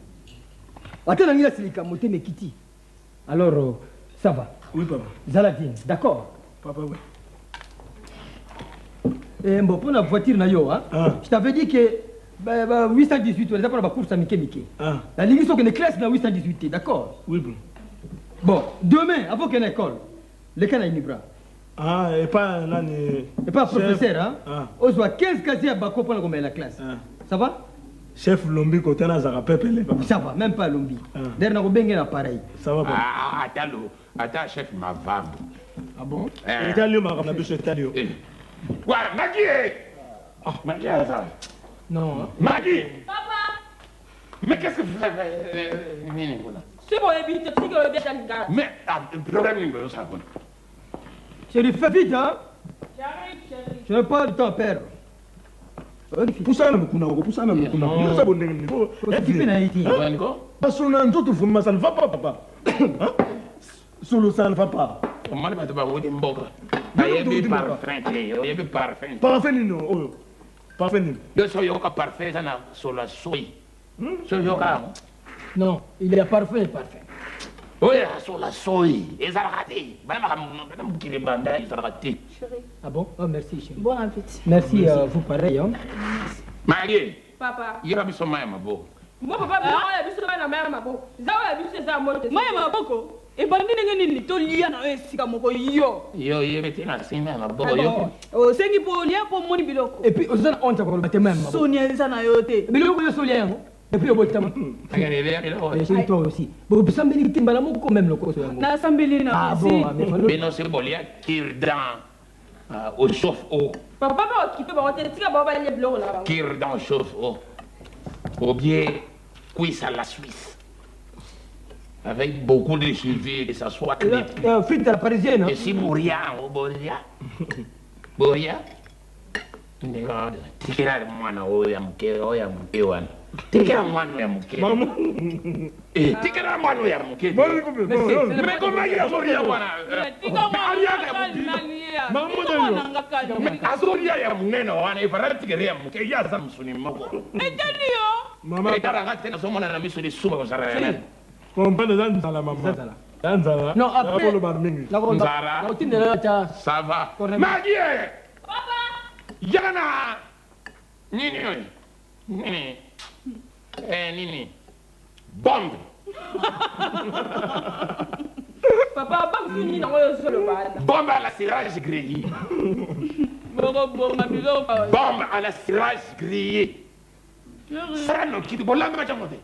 C: Attends ngila silika moté me kiti. Alors ça va.
H: Oui papa.
C: Zala digne, d'accord?
H: Papa oui.
C: Bon, pour la voiture, je t'avais dit que 818, on est pour la course à Mickey. La ligne, c'est une classe dans 818, d'accord?
H: Oui, bon.
C: Bon, demain, avant qu'il y ait une école, le cas est libre.
H: Ah, et pas l'année.
C: Et pas professeur, hein? On soit 15 casiers à Bako pour la classe. Ça va?
H: Chef Lombi, côté là, ça va pépéler.
C: Ça va, même pas Lombi. D'ailleurs, on a bien l'appareil.
H: Ça va pas.
I: Ah, attends, chef, ma femme.
C: Ah bon?
H: Italien, ma femme, je Italien.
I: Ouais, Maggie! Maggie, attends.
C: Non.
I: Maggie!
G: Papa!
I: Mais qu'est-ce que vous faites?
G: C'est bon, tu sais que le bien t'as
I: mais, le problème, c'est ça.
C: Chérie, fais vite, hein?
G: J'arrive, chérie.
C: Je n'ai pas de temps à perdre.
H: Poussa même kuna ko poussa même kuna ko ça bon ndenge ko
C: okipe na iti
H: parce qu'on a un autre fuma ça ne va pas papa solo ça ne va pas
I: man ba ba wodi mboka ayebi parfum ayebi parfum
H: parfum ni no parfum ni
I: yo so yo ka parfum ça na solo soy so yo ka
C: non il est parfum et parfum
I: oui solo soy ezarati bana ma mukile banda ezarati
C: ah bon oh merci chérie
D: Bon appétit.
C: merci vous pareil hein
I: Marie
G: Papa.
I: yira biso maya mabo
G: Moi, papa, je suis là, ma beau. Zawa, je suis là, moi.
D: Moi, ma boko. Et bandit nini to lia na esika moko yo.
I: Yo yebete na sima mabo yo.
D: O sengi po lia po moni biloko.
C: et puis osana honte ko batema même
D: Sonia eza na yo te.
C: biloko yo solia yango et puis obotama
I: Agane le
C: et chez toi aussi bon sambeli timbala moko même loko so yango
D: Na sambeli na
C: ah
D: si.
C: bon mais
I: Beno se bolia kirdan au chauffe-eau.
G: Papa, papa, qui peut pas rentrer, tu vas pas aller bleu là.
I: Kirdan chauffe-eau. Au bien cuisse à la Suisse. Avec beaucoup de cheveux et ça soit clé.
C: frites à la parisienne
I: Et si Boria, oh Boria. Boria. Regarde. Tikira mwana oya mke wana. Tikira mwana ya mke. Tikira mwana ya mke. Mais comment il a Boria wana? Mais azoria ya munene wana ifara tikira ya mke ya za msuni mako.
D: Etanio.
H: mama
I: Etaranga tena somona na miso ni suba kusara yana.
H: comprendre dans la maman dans
C: non après
H: le bar mingi
I: Zara.
C: la routine là ta
I: Ça va. Magie. Papa. Yana. Nini. Nini. Nini. Bombe.
G: Papa, pas fini dans le sol.
I: Bombe à la cirage grillée. Bombe à la cirage grillée. Ça non qui te bola ma chamote.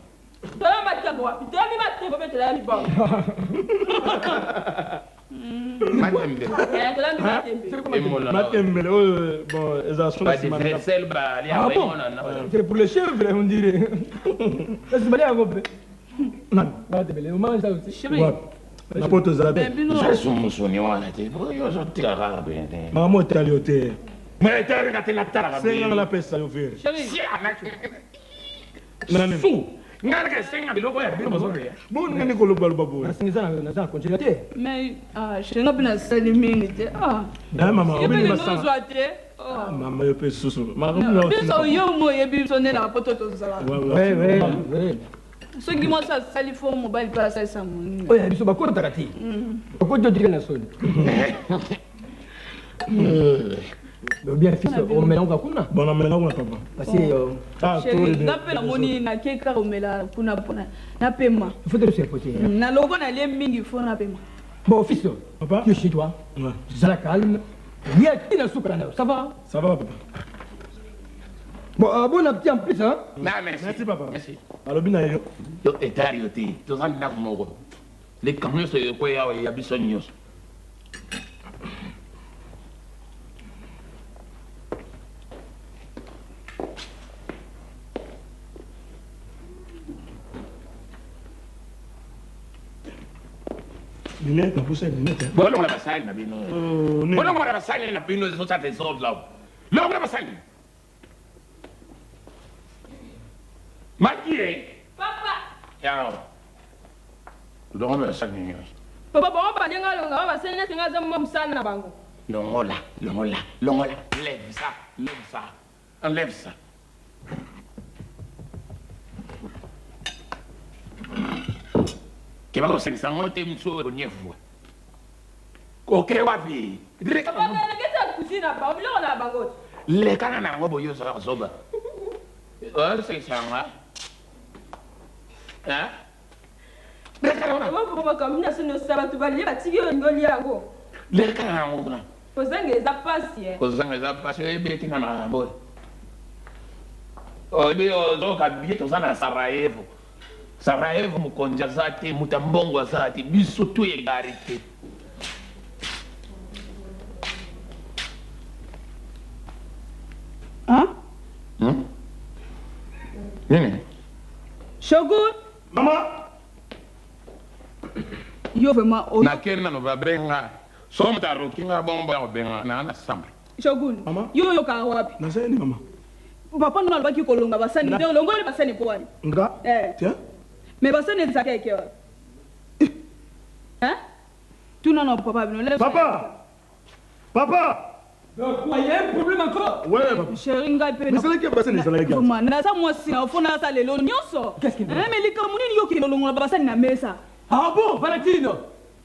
G: Toi, ma tabou, tu as mis ma tête, tu l'as mis bon.
I: Matembe.
H: Matembe bon eza son
I: Pas de vaisselle ba li
C: ah bon c'est pour les chèvres on dirait c'est mal à gobe non pas de belle on mange ça aussi
D: Chérie.
H: na poto za be
I: Je suis musoni wana te. Yo so tika ben.
H: mama taliote
I: Mais tu regardes la tara.
H: senga la pesa yo faire
I: Si anak.
H: nani
I: Su. Ngala ke senga biloko ya bilo mazori.
H: bon ngani ko lo balu babu
C: na ça continue te
D: Mais je n'ai pas sali mingi te. Ah.
H: na mama
D: Ye
H: obini
D: bele
H: masanga
D: nozwa te. Oh.
H: mama yo pe susu mama
D: Biso yo mo ye biso ne na poto to sala.
C: ouais
D: Soki mo sa sali fo mobile pa sa sa moni.
C: oya biso bakota kati bakota dikena na soni bien fils on mélange kuna
H: bon amena kuna papa
C: parce que
H: ah
D: Chérie, napela moni na keka omela kuna pona. Na pema.
C: il faut te laisser poter
D: Na logo na le mingi fo na pema.
C: bon fils
H: papa
C: tu es chez toi
H: ouais
C: ça la calme il y a qui na soukra ça va
H: papa
C: bon bon appétit en plus hein
I: Na merci.
H: merci papa
I: Merci.
H: alobi na yo
I: Yo etari yo te. To san na kumoko. Les camions se ko ya biso nyos.
H: lunette na pousse lunette
I: Bolo la basali na bino.
H: ne
I: Bolo la basali na bino so sa te so la. Lo la basali. Magie.
G: Papa.
I: Ya. Lo la basali nyos.
G: Papa, bon, pas de galon, on va s'en aller dans mon salle na bango.
I: Longola. Lève ça. Enlève ça. Ke ba ko sengi sango te mso ko nyefu. Ko ke wapi? Direct.
G: Papa, qu'est-ce que tu cuisines là-bas? On va là bango.
I: lekana nango boyo zoba c'est ça hein lekana
D: nango papa comme na sino saba tu balie batiki ngoli yango
I: lekana nango na
D: kozanga eza pasi
I: kozanga eza pasi ebeti na mambo obi ozoka bieto sana Sarajevo Sarajevo mukonja zati mutambongo zati biso tu egarite Nini?
D: Shogun?
H: Mama?
D: Yo vraiment o
I: na kenna no babenga somta rukinga bombo ya benga na ana samba
D: Shogun
H: mama
D: yo ka wapi
H: na sasa ni mama
D: papa ndo alibaki kolonga basani ndio longole basani kwa wani
H: nga
D: tiens mais basani zake kwa hein tu non papa bino papa
C: donc il y a un problème encore
H: ouais papa
D: chérie ngai pe
H: mais c'est là que basani ça là gars
D: na sa moi si na fona sa lelo nyonso
C: qu'est-ce qu'il
D: mais lika munini yo ki lolonga basani na mesa
C: ah bon Valentino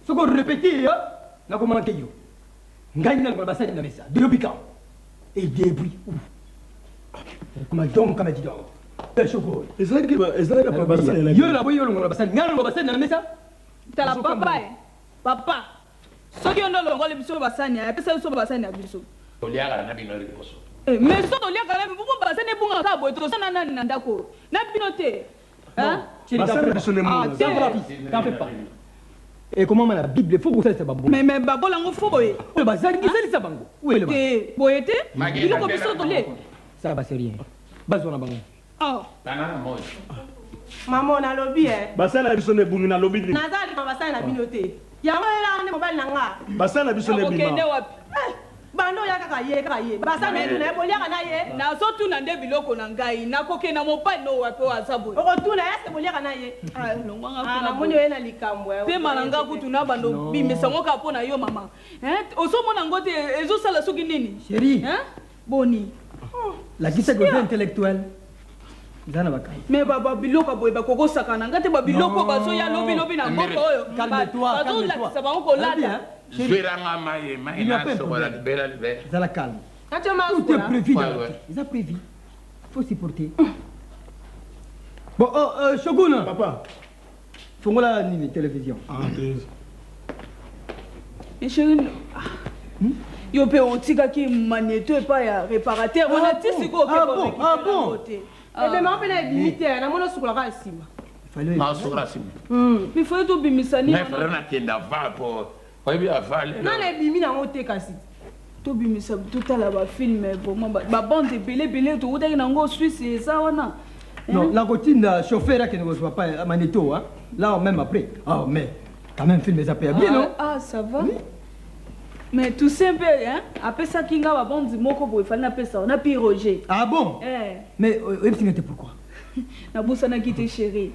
C: ce qu'on répétait na commenté yo ngai na basani na mesa depuis quand et débris comme donc comme dit donc chocolat
H: et c'est là que basani là
C: yo la boyo lolonga basani ngalo basani na mesa
D: tala papa soki yo ndo longole biso basani apesa biso basani ya biso
I: oliaka na bino liboso
D: mais so oliaka na biso basani ebunga ka boye tosana nani na ndako na bino te hein
H: basani biso ne mo
C: t'en fais pas et comment la Bible faut que ça c'est pas bon
D: mais babola ngo fo boye
C: basani qui ça bango où est le
D: te boye te biloko biso tole
C: ça va c'est rien bazona bango
D: oh
I: banana moyo
G: Maman na lobby
H: basani biso ne bungi na lobby
G: nazali ma basani na bino te yango ela ne mobali na nga
H: basani biso ne bima
D: okende wapi
G: bando ya kaka ye basani na boliaka na ye
D: na so tuna nde biloko na ngai nakokenda mobali no wapi waza boye
G: okotuna ese boliaka na ye namoni oye na likambo
D: mpe malanga kutu na bando bimesango ka mpo na yo mama osomona ngo te ezosala soki nini
C: chérie
D: boni
C: lakisa côté intellectuel zana bakai
D: mais baba biloko boye bakokosakana nga te babiloko bazoya lobilobi na mboka oyo bazolakisa bango kolata
I: Zweranga maye na sokola libera libera
C: zala calme tout est prévu ils ont prévu faut s'y porter bon Shogun
H: papa
C: fongola ni télévision
D: mais chérie yo pe otikaki magnéto epai ya réparateur wana ti sikoyo
C: bon
G: ebe ma pena ebimite na mona sukolaka nsima
I: na sukula nsima
D: mais foye tobimisani
I: frère nakenda va po oyebi avale
G: nana ebimi nango te kasi
D: tobimisa totala bafilme vraiment babande ebele tokutaki nango Suisse eza wana
C: non la routine chauffeur qui ne reçoit pas magnéto là même après ah mais quand même film ça paye bien non
D: ah ça va mais tout simple apesaki nga babandi moko boye fali napesa ona pi Roger
C: ah bon mais oyebisingate pourquoi
D: nabusanaki te chéri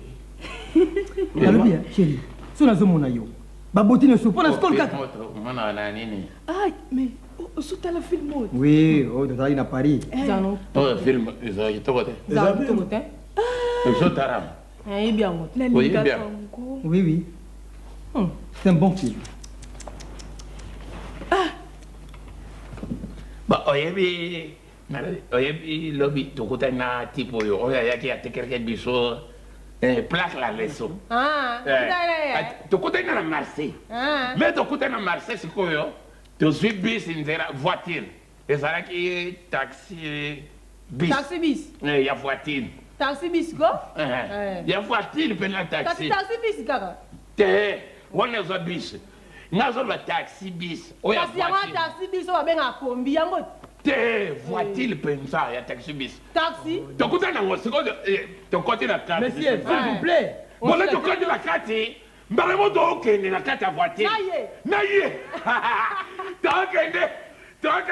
C: nalobi chéri so nazomona yo baboti nyonso mpo na skole kaka
I: mwana na nini
D: ah mais osotala film oyo
C: oui oyo tozalaki na Paris
I: oyo film ezalaki toko te ezotala
G: yebi yango
D: nalingaka yango
C: oui c'est un bon film
I: ba oyebi lobi tokutani na type oyo oyo ayaki atekereke biso place la leso tokutani na Marseille mais tokutani na Marseille sikoyo tozwi bis nzela voiture ezalaki taxi bis ya voiture
G: taxi bis ko
I: ya voiture mpena taxi
G: bis kaka
I: te wana ezwa bis nazoloba taxi bis oyo
G: kasi yango taxi bis oyo babengaka kombi yango
I: te voiture mpenza ya taxi bis
G: taxi
I: tokutani nango sikoyo tokoti na kati
C: monsieur s'il vous plaît
I: bona tokoti na kati mbala mo tokende na kati ya voiture na ye tokende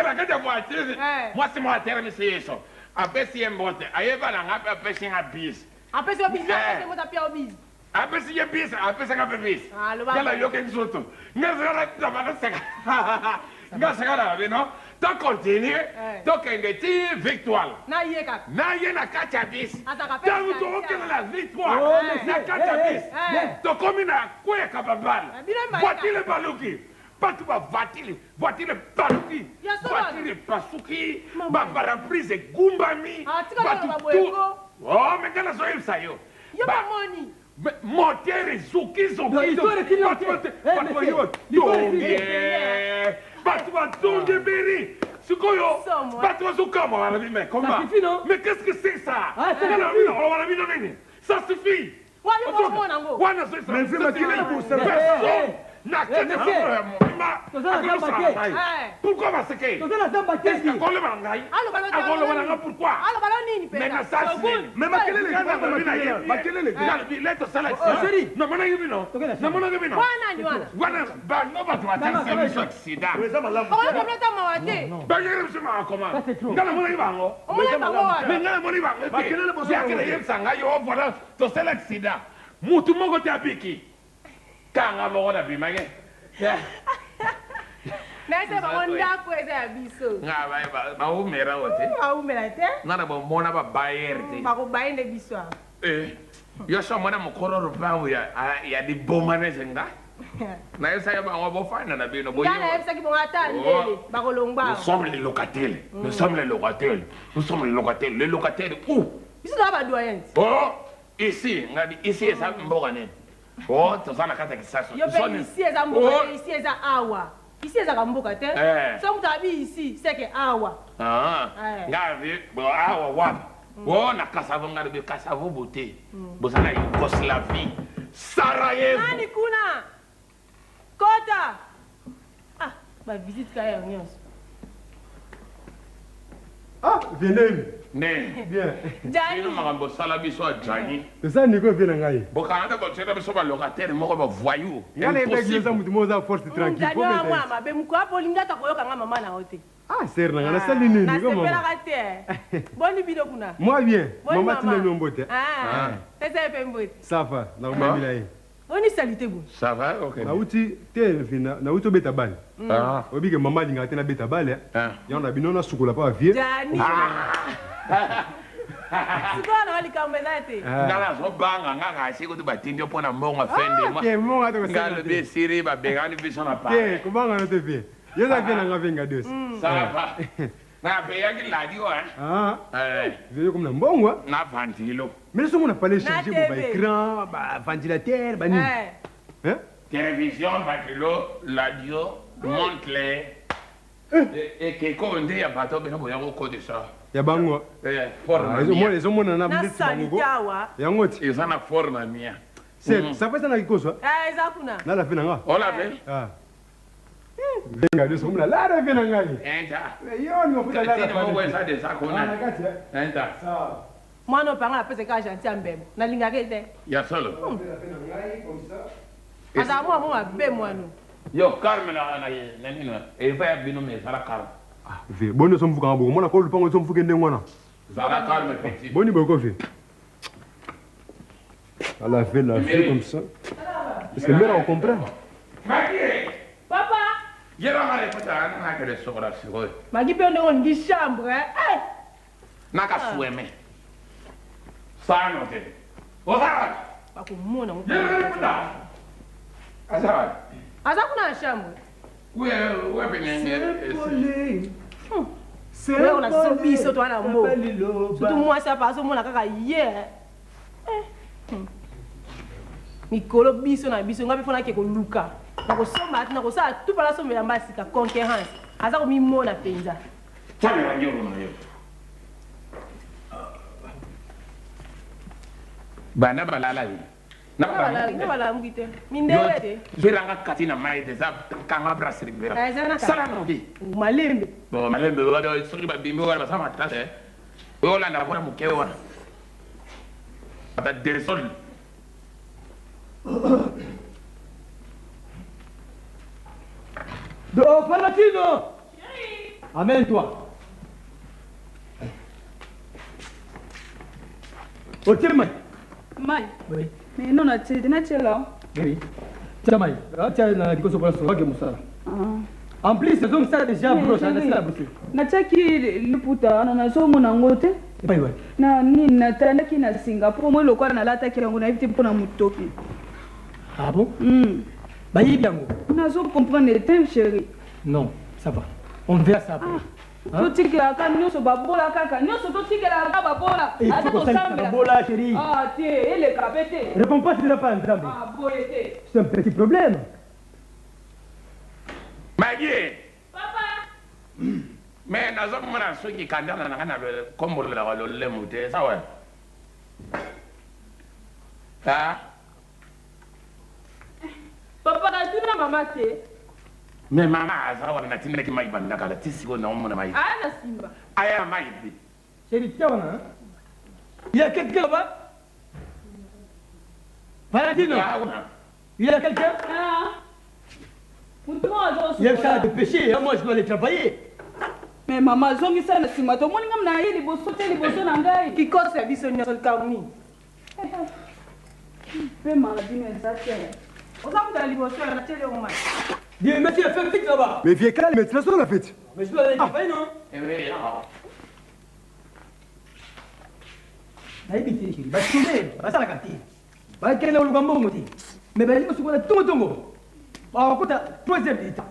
I: na kati ya voiture mwasi mo atelemisi yeso apesi ye mbote ayebana nga mpe apesi nga bis
G: apesi yo bis mota pia bis
I: apesi ye bis apesanga mpe bis yala yoke nzoto ngazala tabanaseka ngaseka na bino tokontinue tokende ti victoire
G: na ye kaka
I: na ye na kati ya bis ntango tokokende na victoire na kati ya bis tokomi na kweyaka babala voitile baluki bato bavoitile baluki voitile pasuki soki baparaprise egumbami oh mais ngana zoyebisa yo moteur ezukizuki bato batonge beri sikoyo bato bazokama wana bime comment mais qu'est-ce que c'est ça wana bino nini ça suffit wana personne pourquoi va seke akole bangai akole bananga pourquoi mais na ça mais makelele leto sala non mana ngi bino non mana ngi bino wana ba no ba tu attention biso accident ba yere biso ma comment ngala mana ngi bango mais ngala mana ngi bango makelele boso yakele yemsanga yo voilà to sala accident mutu moko te apiki kanga moko na bimage
G: nase ndako eza ya biso
I: nga baumera ote
G: baumera te
I: ngana bomona babayerte
G: bakobayende biso
I: yo so mona mokoro rupangu ya dibomane zenga na yo saya bango bofana na bino boyo
G: ngana yebisa ki bongata ndele bakolongba
I: nous sommes les locataires nous sommes les locataires nous sommes les locataires où
G: biso na ba doyen
I: oh ici ngadi ici esa mboka nene oh tozana kata kisaso
G: yo pe ici eza mboka ici eza awa ici eza kamboka te so mutabi ici c'est que awa
I: ngavi bo awa wapi oh na kasavo ngadi kasavo bote bosana Yugoslavie Sarajevo
G: nani kuna kota ba visite kaya nyonso
E: venez
I: bien jani makambo sala biso jani
E: c'est ça niko vient ngai
I: bokanda bo tseta biso ba locataire moko ba voyou
E: ngale eza mutu moza force tranquille
G: ko meta mama be mko hapo lingata koyoka nga mama na hote
E: ser na ngana sali nini
G: ko mama na sepela kate boni bido kuna
E: moi bien mama tina nyombote
G: tese pe mbote
E: safa na kumamila hii
G: boni salite bu
I: ça va OK
E: na uti te vina na uti beta bale obike mama linga tena beta bale yona binona sukola pa vie
G: jani Sikola wali kambelate.
I: Ngala so banga ngaka siko tu batindi opona mbonga fende ma.
E: Ke mbonga to
I: ngalo be siri ba begani biso na pa.
E: Ke kubanga no te vie. Yeza ke na ngavenga dos.
I: Ça va. Na be yaki ladio
E: Veo comme na mbongo.
I: Na ventilo.
E: Mais so mona parler changer ba écran, ba ventilateur, ba ni.
I: Télévision, ventilo, radio, montre et que konde ya bato bena boya ko de ça.
E: Ya bango
I: forma
E: ezo mona na bileti bango yango ti
I: eza na forma mia
E: ça fait ça na kikoso
G: eza kuna
E: na la fina nga
I: ola be
E: venga deso mona la fina nga
I: enta
E: yo ni ofuta la
I: fina mo wesa de ça kona enta
G: mwana panga pese ka gentil ambembo na linga kete
I: ya solo
G: asa mo abe mwanu
I: yo Carmela na nini e va bino me sala Carmela
E: Ve boni so mfuka ngabo mona ko lupango so mfuke ndengwana
I: Zara calme petit
E: boni boko fe ala fait la fait comme ça c'est bien on comprend
G: papa
I: yera mare pata na ka de sokora siko
G: magi pe ndo ngi chambre
I: na ka sueme sanote oza
G: bako mona mo asa kuna chambre
I: ouais benenge
G: c'est on a so biso to ana mo surtout moi ça passe mo na kaka hier mikolo biso na biso ngapi fona ke ko luka na ko somba atina ko sa tout pala somba yamba sika concurrence asa ko mi mona penza
I: tani wanjoro na yo bana balala yi
G: na bala mugite mindele
I: veranga katina mai desa kanga brasserie vera sala no di
G: malembe
I: bo malembe wado sori ba bimbo wala sama tase wala na bona mukewa ata desol
C: Palatino. Amène-toi. Au Mai.
D: Mai.
C: Oui.
D: Mais non, na là.
C: Oui. Tiens, Mai. Tiens, na diko sopa so ke musala. En plus, c'est donc ça déjà broche, na sala broche.
D: Na chaki liputa na so mona ngote.
C: Pai wai.
D: Na ni na tanda ki na Singapore mo lokwa na lata ki rango na vite mpona mutoki.
C: Ah bon? Bayi biango.
D: Na so comprendre le temps chéri.
C: Non, ça va. On verra ça après.
D: totikelaka nyonso babola kaka nyonso totikelaka babola ata tosambela
C: chérie.
D: Ah te eleka pe te
C: Réponds pas, tu n'as pas un drame.
D: Ah boye te
C: C'est un petit problème.
I: Magie.
D: Papa.
I: Mais nazomona soki kandana na kana kombolela walo lemute sawa. Ah.
D: Papa na tuna mama te.
I: Mais maman azawa na tinda ki mai banda kala tisi ko na omona mai.
D: Ah na simba.
I: Aya mai bi.
C: Chérie, tiens, hein? Il y a quelqu'un là-bas? Valentina, il y a quelqu'un?
D: Ah.
C: Il y a ça de péché, hein? Moi je dois aller travailler.
D: Mais maman, zongisa na sima to moni ngam na ye liboso te liboso na ngai.
G: Kikosa biso nyonso karmi.
D: Pe mardi mais ça tient.
G: Ozamuta liboso na tele o mai.
C: Dis, monsieur, fais vite là-bas.
E: Mais viens calme, mais tu l'as sur la fête.
C: Mais je dois aller travailler, non?
I: Eh oui, là.
C: Naibiti chérie, va tomber, va ça la carte. Va qu'elle a le gambo moti. Mais ben il me tout tongo. Bah écoute, troisième état.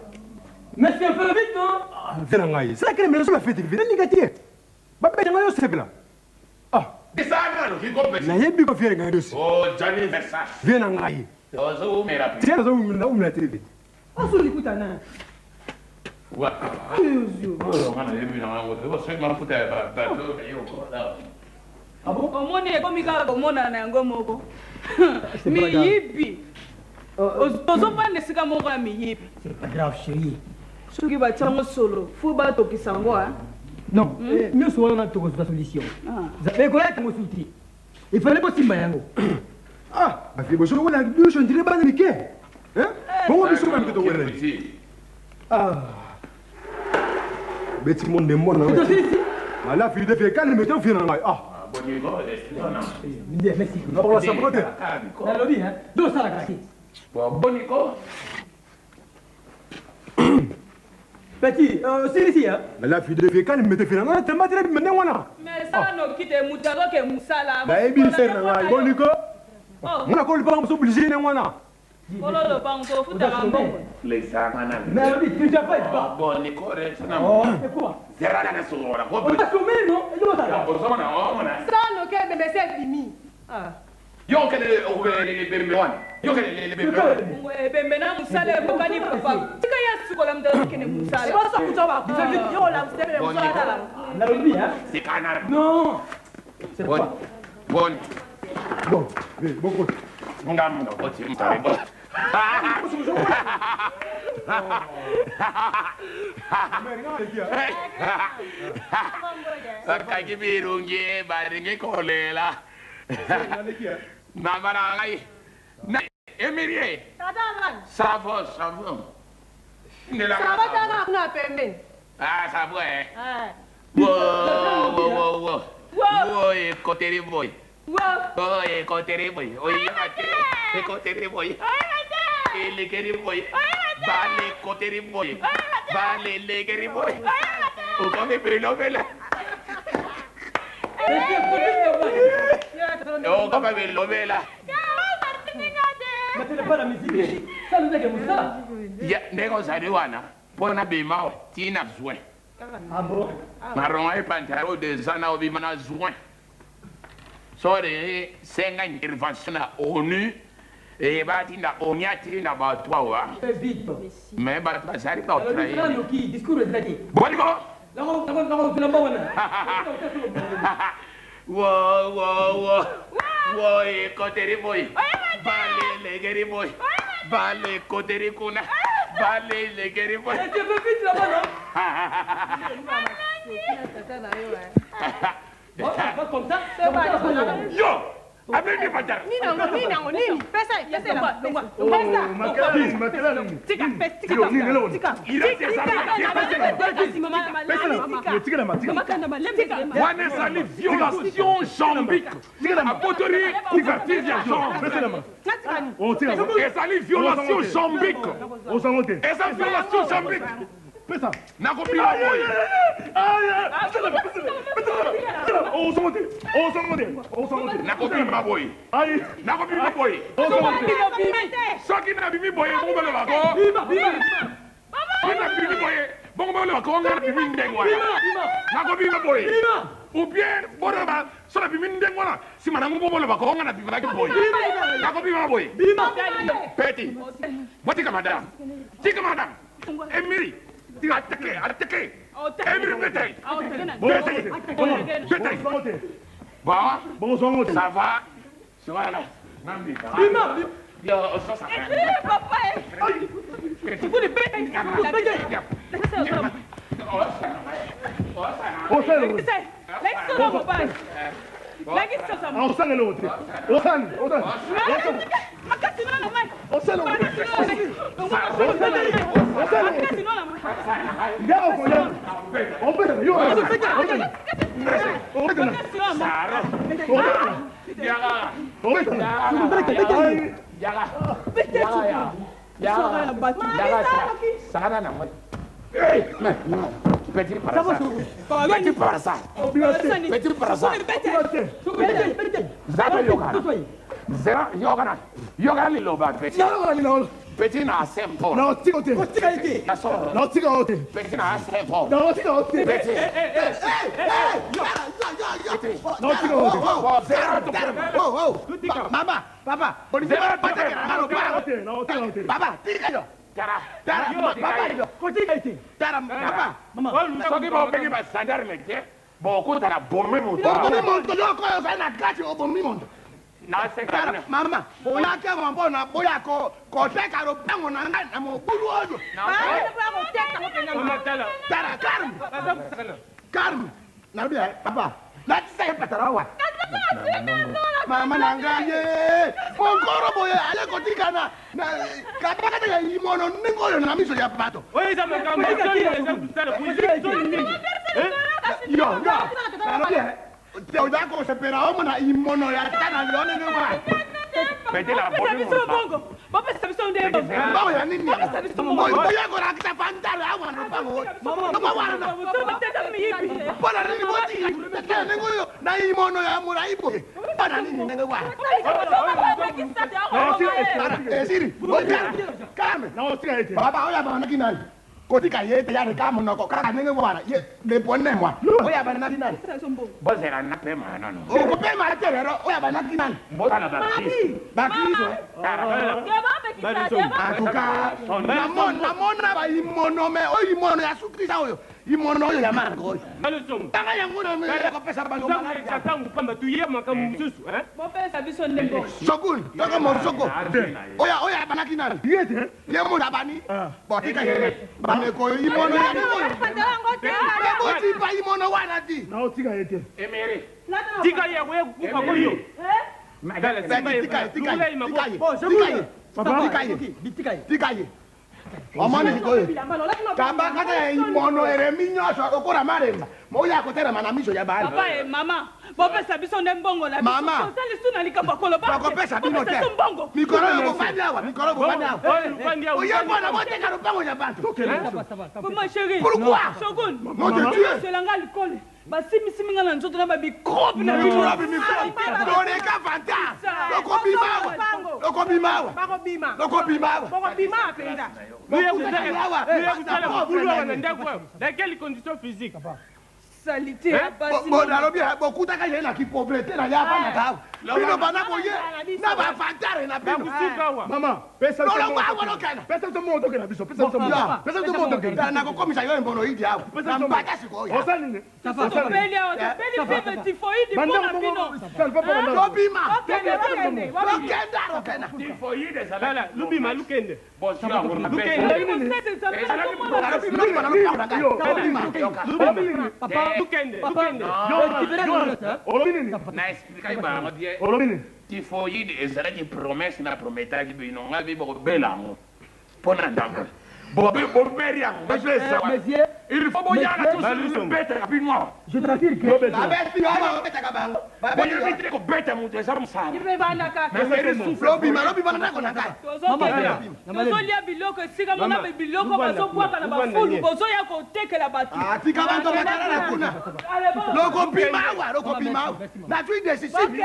C: Mais c'est un peu vite, non?
E: Viens ngai. C'est là qu'elle me sur la fête, viens négatif. Ba be ngai c'est là. Ah.
I: Isa ngalo ki kombe.
E: Na yebi ko viens ngai dosi.
I: Oh, Johnny Versace.
E: Viens ngai.
I: Ozo mera.
E: Tiens, zo na télé.
C: Ah, sur l'écoute na.
I: Wa. Oh, ngana yebi na ngo. Ebo se ma puta ba to yo ko la.
C: Ah bon?
D: Omoni ekomi kaka komona na yango moko. Miyibi. Ozopanda esika moko ya miyibi.
C: C'est pas grave, chérie.
D: Soki batiango solo, fo batokisa yango a.
C: Non, mieux soit on a trouvé la solution. Mais quoi que moi souti. Il fallait pas simba yango.
E: Ah, ba fi bo so wala du so ndire ba ni ke. Hein? Bon on so ba mto wala. Ah. Beti mon de mon na. Ala fi de fe calme mais tu viens ngai. Ah.
C: Merci.
E: On va s'approcher.
C: La lobby, hein? D'où ça la gratuite?
I: Bonico.
C: Petit, c'est ici, hein?
E: La fi de fe calme mais tu viens ngai. Tu m'as dit mais non wana.
D: Mais ça no kite mutago ke musala.
E: Ba ebi ser ngai. Bonico. Mona ko le pas obligé ne wana.
D: Kololo bango futa ngambongo.
I: Les samana.
C: Mais oui, tu n'as pas pas.
I: Bonico resana.
C: Oh, c'est quoi?
I: Zerana na sura.
C: On t'a sommé, non? Et comment ça?
I: Bosona ona.
G: Sano ke bebe se fini. Ah.
I: Yo que le bembe wana. Yo que le bembe.
D: Ngwe pembe na musala bokani papa. Tika ya sukola mtaka kene musala.
G: Bosa kutoba. Yo la mstebe musala la.
C: La lobby, hein?
I: C'est canard.
C: Non. C'est
I: Bon.
C: pas.
I: Bon.
E: Bon, bon côté.
I: Ngam no ko ti mtare bo. Kaki birungi baringi kolela. Namara ngai. Na Emilie.
G: Tadanga.
I: Savo, savo. Nela.
G: Sava tanga kuna pembe.
I: Ah, savo eh.
G: Ah.
I: Wo. Wo e koteri boy.
D: Wow.
I: Oh, e koteri boy. Oi, e koteri boy. Le keri boy. Vale koteri boy. Vale le keri boy. O come per novela. O come per novela.
C: Mais tu n'as pas la musique. Ça nous a que ça.
I: Ya, nego zariwana. Pona bima tina zwen.
C: Ah bon?
I: Marron e pantaro de zana obi mana zwen. Sore senga intervention na ONU e batinda onyati na batwa wa.
C: Fais vite.
I: Mais batwa sari ba
C: Alors,
I: otraye.
C: tu as qui discours est traité.
I: Boniko.
C: Tu n'as pas wana.
I: Wo e koteri boy. Vale legeri boy. Vale koteri kuna. Vale legeri boy.
C: Tu fais vite là-bas, non? Bon, pas comme ça.
I: Yo! Abeni patar.
G: Nini. Pesa la. Tika.
I: Wane sali violation jambique. Apotori couverture jambe. Et sali violation jambique. Et ça violation jambique.
E: Pesa.
I: Nakopila boy. Nakopila boy. Nakopila boy. Soki na bimi boy mo bele bako. Bima bimi boy. bongo bolo bakonga na bibi ndengwa nako bibi boy ou bien bora ba so na bibi ndengwa si manangu bolo bakonga na bibi laki boy nako bibi boy Petit botika madam Emily tika atake Emily bete bah bon ça va voilà Bima yo ça
D: papa tu connais bien
I: Petit parasite. Zato yoga li loba petit. Petit na sempo.
H: Non, ticoté. Non, ticoté.
I: Petit na sempo.
H: Non, ticoté.
I: Petit.
H: Non, ticoté.
A: Mama, papa, papa, tika Tara, papa, Tara, papa,
I: mama. Soki ba opengi ba sandar meke. Boko tara bombe moto.
A: Bombe moto yo ko fa na gachi o bombe moto.
I: Na se kana.
A: Mama, oya ke mo bona boya ko te karo pango na na mo bulu ojo. Tara, Karm. Na bia, papa. Na se patara wa. Mama nangaye. Onkoro boya ale ko tikana. Na kapaka ya imono ningoyo na miso ya pato.
B: Oye za makamba.
A: Yo. Na bia. Te oda ko se pera o na imono ya kana yone ngwa.
I: Pete la bongo.
D: Papa sabi so ndembo.
A: Mama ya nini? Boya ko rakita pantala awa no pango. Mama wana na. Bona nini boti? Tena ngoyo na imono ya muraibo. Bona nini ngwa. Siri. Kame.
H: Na otia ete.
A: Baba oya bana kinani. Kotika yete ya kama noko kaka ngwa. Ye le ponne mwa. Oya bana kinani.
I: Bozera na pema no.
A: O pema atero oya bana kinani.
I: Mbona bakisi.
A: Bakiso. Atuka. Namona ba imono me o imono ya sukrisa oyo. Imono oyo ya mango.
B: Malusom.
A: Tanga yangu na me ko pesa bango.
B: Tangu pamba tuye makamu msusu,
D: Papa biso ndembo.
A: Sokun, toka mo soko. Oya bana kinani.
H: Yete.
A: Ye mo dabani. Botika ye. Bane ko imono ya ngo. Boti ba imono wana di.
H: Na otia ete.
I: Emere.
B: Tika ye we kupa koyo. Dale,
A: Tikaye. Omani koyo. Kamba kata imono ereminyo so okora maremba. Mo ya kotera manamiso ya bali.
D: Papa mama, bopesa biso ndembongo la.
A: Mama.
D: Sali suna likamba kolo ba.
A: Bakopesa bino te. Mikoro yo kufanya awa, mikoro kufanya awa. Oya bwana wote karupango ya bantu.
D: Comment chérie?
A: Pourquoi?
D: Shogun.
A: Non de Dieu.
D: C'est langa likole. Basimi nga na nzoto na ba microbe na
A: microbe. Dore ka fanta. Loko bimawa.
G: Apenda.
B: Dans quelles conditions physiques?
D: Salité.
A: Bon, alors beaucoup ta kaje na ki pauvreté na ya bana ka. Bino bana boye. Na ba fantare na bino.
H: Mama, pesa to moto kana biso. Pesa to moto kana.
A: Na ko komisa yo mbono hidi hapo. Na mpaka siko ya.
H: Osa nini?
D: Tapeli fever typhoid bona bino.
A: Lobima.
I: Okenda. Typhoid
B: Lala, lubima lukende.
I: Bosi ya ngona
B: Papa, lukende.
I: Na explica iba ngodie. Typhoid ezalaki promesse na prometaki bino ngabi bo belango. Pona ndanga. Bobe boberia.
C: Monsieur,
I: Il faut boyer la tous bête rapidement.
C: Je t'assure que...
I: Boyer vite ko bête mon trésor ça.
G: Il veut vendre kaka.
I: Mais c'est souffle.
A: Lobi bana ko naka.
D: tozolia biloko esika mona biloko bazobwaka na bafulu bozoya kotekela bato
A: tika bantu batala na kuna lokopima awa na tui decisive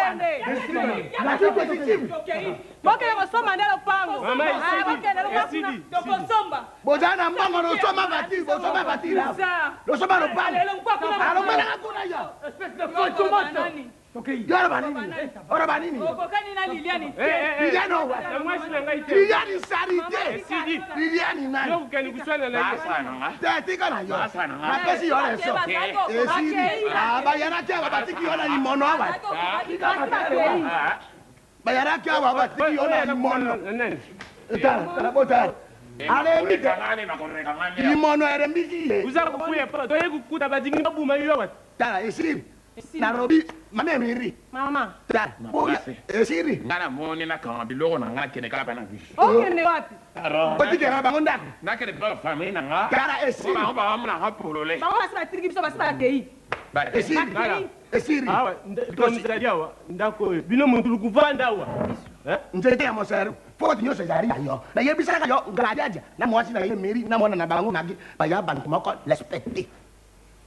A: na tui decisive
G: bokele kosomba nde lopango
D: tokosomba
A: bozana mbongo losoma batiri losoma lopango alomanaka kuna yo ora banini
D: okokani na liliani
A: liliani sarite liliani nani
B: yokukeni kuswana na
A: tika na yo napesi yo leso esiri bayaraki awa batiki yo na limono awa bayaraki awa batiki yo na limono tala botala alembika limono erembiki
B: uzara kufuya pa toye kukuta badingi babuma yo wat
A: tala esiri Nairobi mamemiri
G: mama
A: tala esiri
I: Ngana moni na kan biloko na ngana kene kala bana biso.
G: okende wapi
A: otikela bango ndako
I: Na kene pa famille na nga.
A: tala esiri
I: Ba na ha polole.
G: bango basi batiriki biso basi bakei
I: Ba
A: esiri
B: awa ndikomisadia wa ndako bino muntu lukuvanda wa
A: nzete ya moseru foti nyose zari yo na yebisaka yo ngalajaja na mwasi na miri na mwana na bango nagi baya bantu mako respecte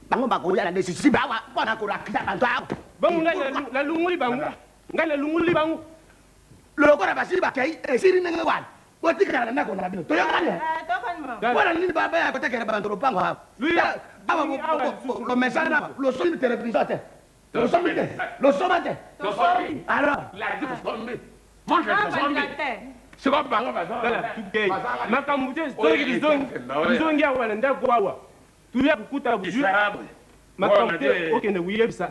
A: bango bakoya na decisive awa bana ko rakita bantu awa
B: bangu ngana lunguli bangu
A: loko na basi bakei esiri nenge wana otikela na ko na bino to yo kanya wala nini baba ya kotekela bantu lopango awa awa ko mesana lo somi televisate lo somate alors
I: La di ko sombe. Mange ko sombe. C'est quoi bango ba ça?
B: dala tukei makambo te stoki bizongi awa na ndako awa tuya kukuta buju makambo te okende kuyebisa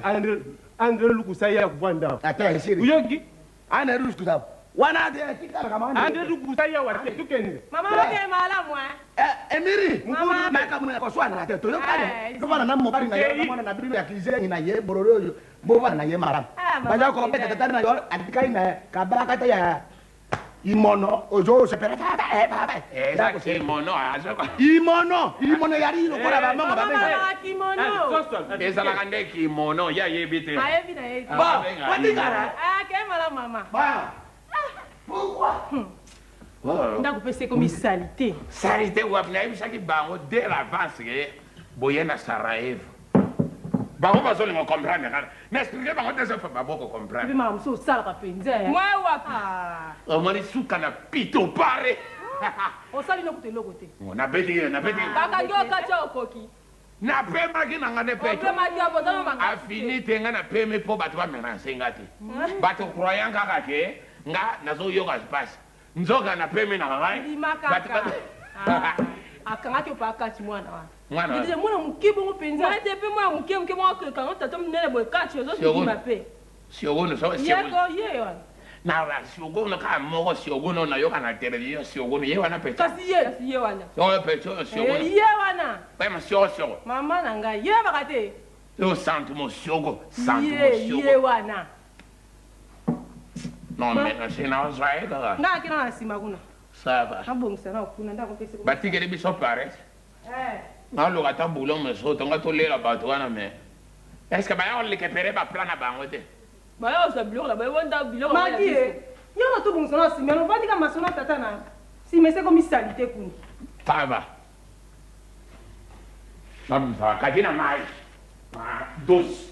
B: andre lukusa ya kuvanda
A: ata esiri
B: uyoki
A: ana rules to that wana de tikala kama
B: andre lukusa ya wa tukende
G: mama okende malamu
A: emiri na kama ko swana na teto yo kale ko bana na mobali na yo mwana na biblia kize ina ye bororo yo bo bana na ye maram baja ko beta tata na yo atikai na kabaka ta ya imono ojo se pera tata baba
I: Esa que mono aso.
A: imono yari lo kora ba mama ba menga
G: kimono
I: Esa la kande kimono ya yebite.
G: ayebi na ye
A: ba watikara
G: ke malamu mama
A: ba pourquoi
G: ndakupesa komi salite
I: Sarite wa na ibisaki bango de l'avance que boye na Sarajevo. Bango bazo le comprendre kana. N'expliquer bango te fa baboko
G: epi
I: comprendre.
G: mama mosu osalaka mpenza
D: mwa wapi
I: O moni suka na pito pare.
G: osali nokuta eloko te
I: Na beti.
D: bakangi okati okoki
I: Na pema ki na ngane peto.
D: opemaki abozano manga
I: Afini tenga na peme po batu ba menanse ngati. Batu croyant kaka ke nga nazo yoga space. Nzoka na peme na ngai.
G: limakaka akangaki opa akati mwana wana
I: Mwana.
G: idije mwana moke bongo mpenza
D: ete mpe mwa moke mwa kango tata monene boye kati ozokima mpe
I: Siogono so
G: yeko ye wana
I: na ba siogono ka moko siogono na yoga na television siogono ye wana peto.
G: kasi ye
D: kasi ye wana
I: Yo peto siogono.
G: ye wana
I: Vraiment siogo.
G: mama na ngai yebaka te
I: Yo santo mo siogo,
G: ye wana
I: Non mais c'est na Israël là.
G: ndakakena na nsima kuna
I: Ça va.
G: nabongisa na kuna ndakopesa
I: Batikeli biso pare. Na lo gata boulot me so tonga to lela bato wana me. Est-ce que ba yo le kepere ba plan na bango te?
D: bayo oza biloko na bayo bonda biloko
G: maki ye nyonso tobongisa na nsima novandika masolo na tata na nsima ese komi salite kuna
I: Ça va. Nam sa kajina mai. Dos.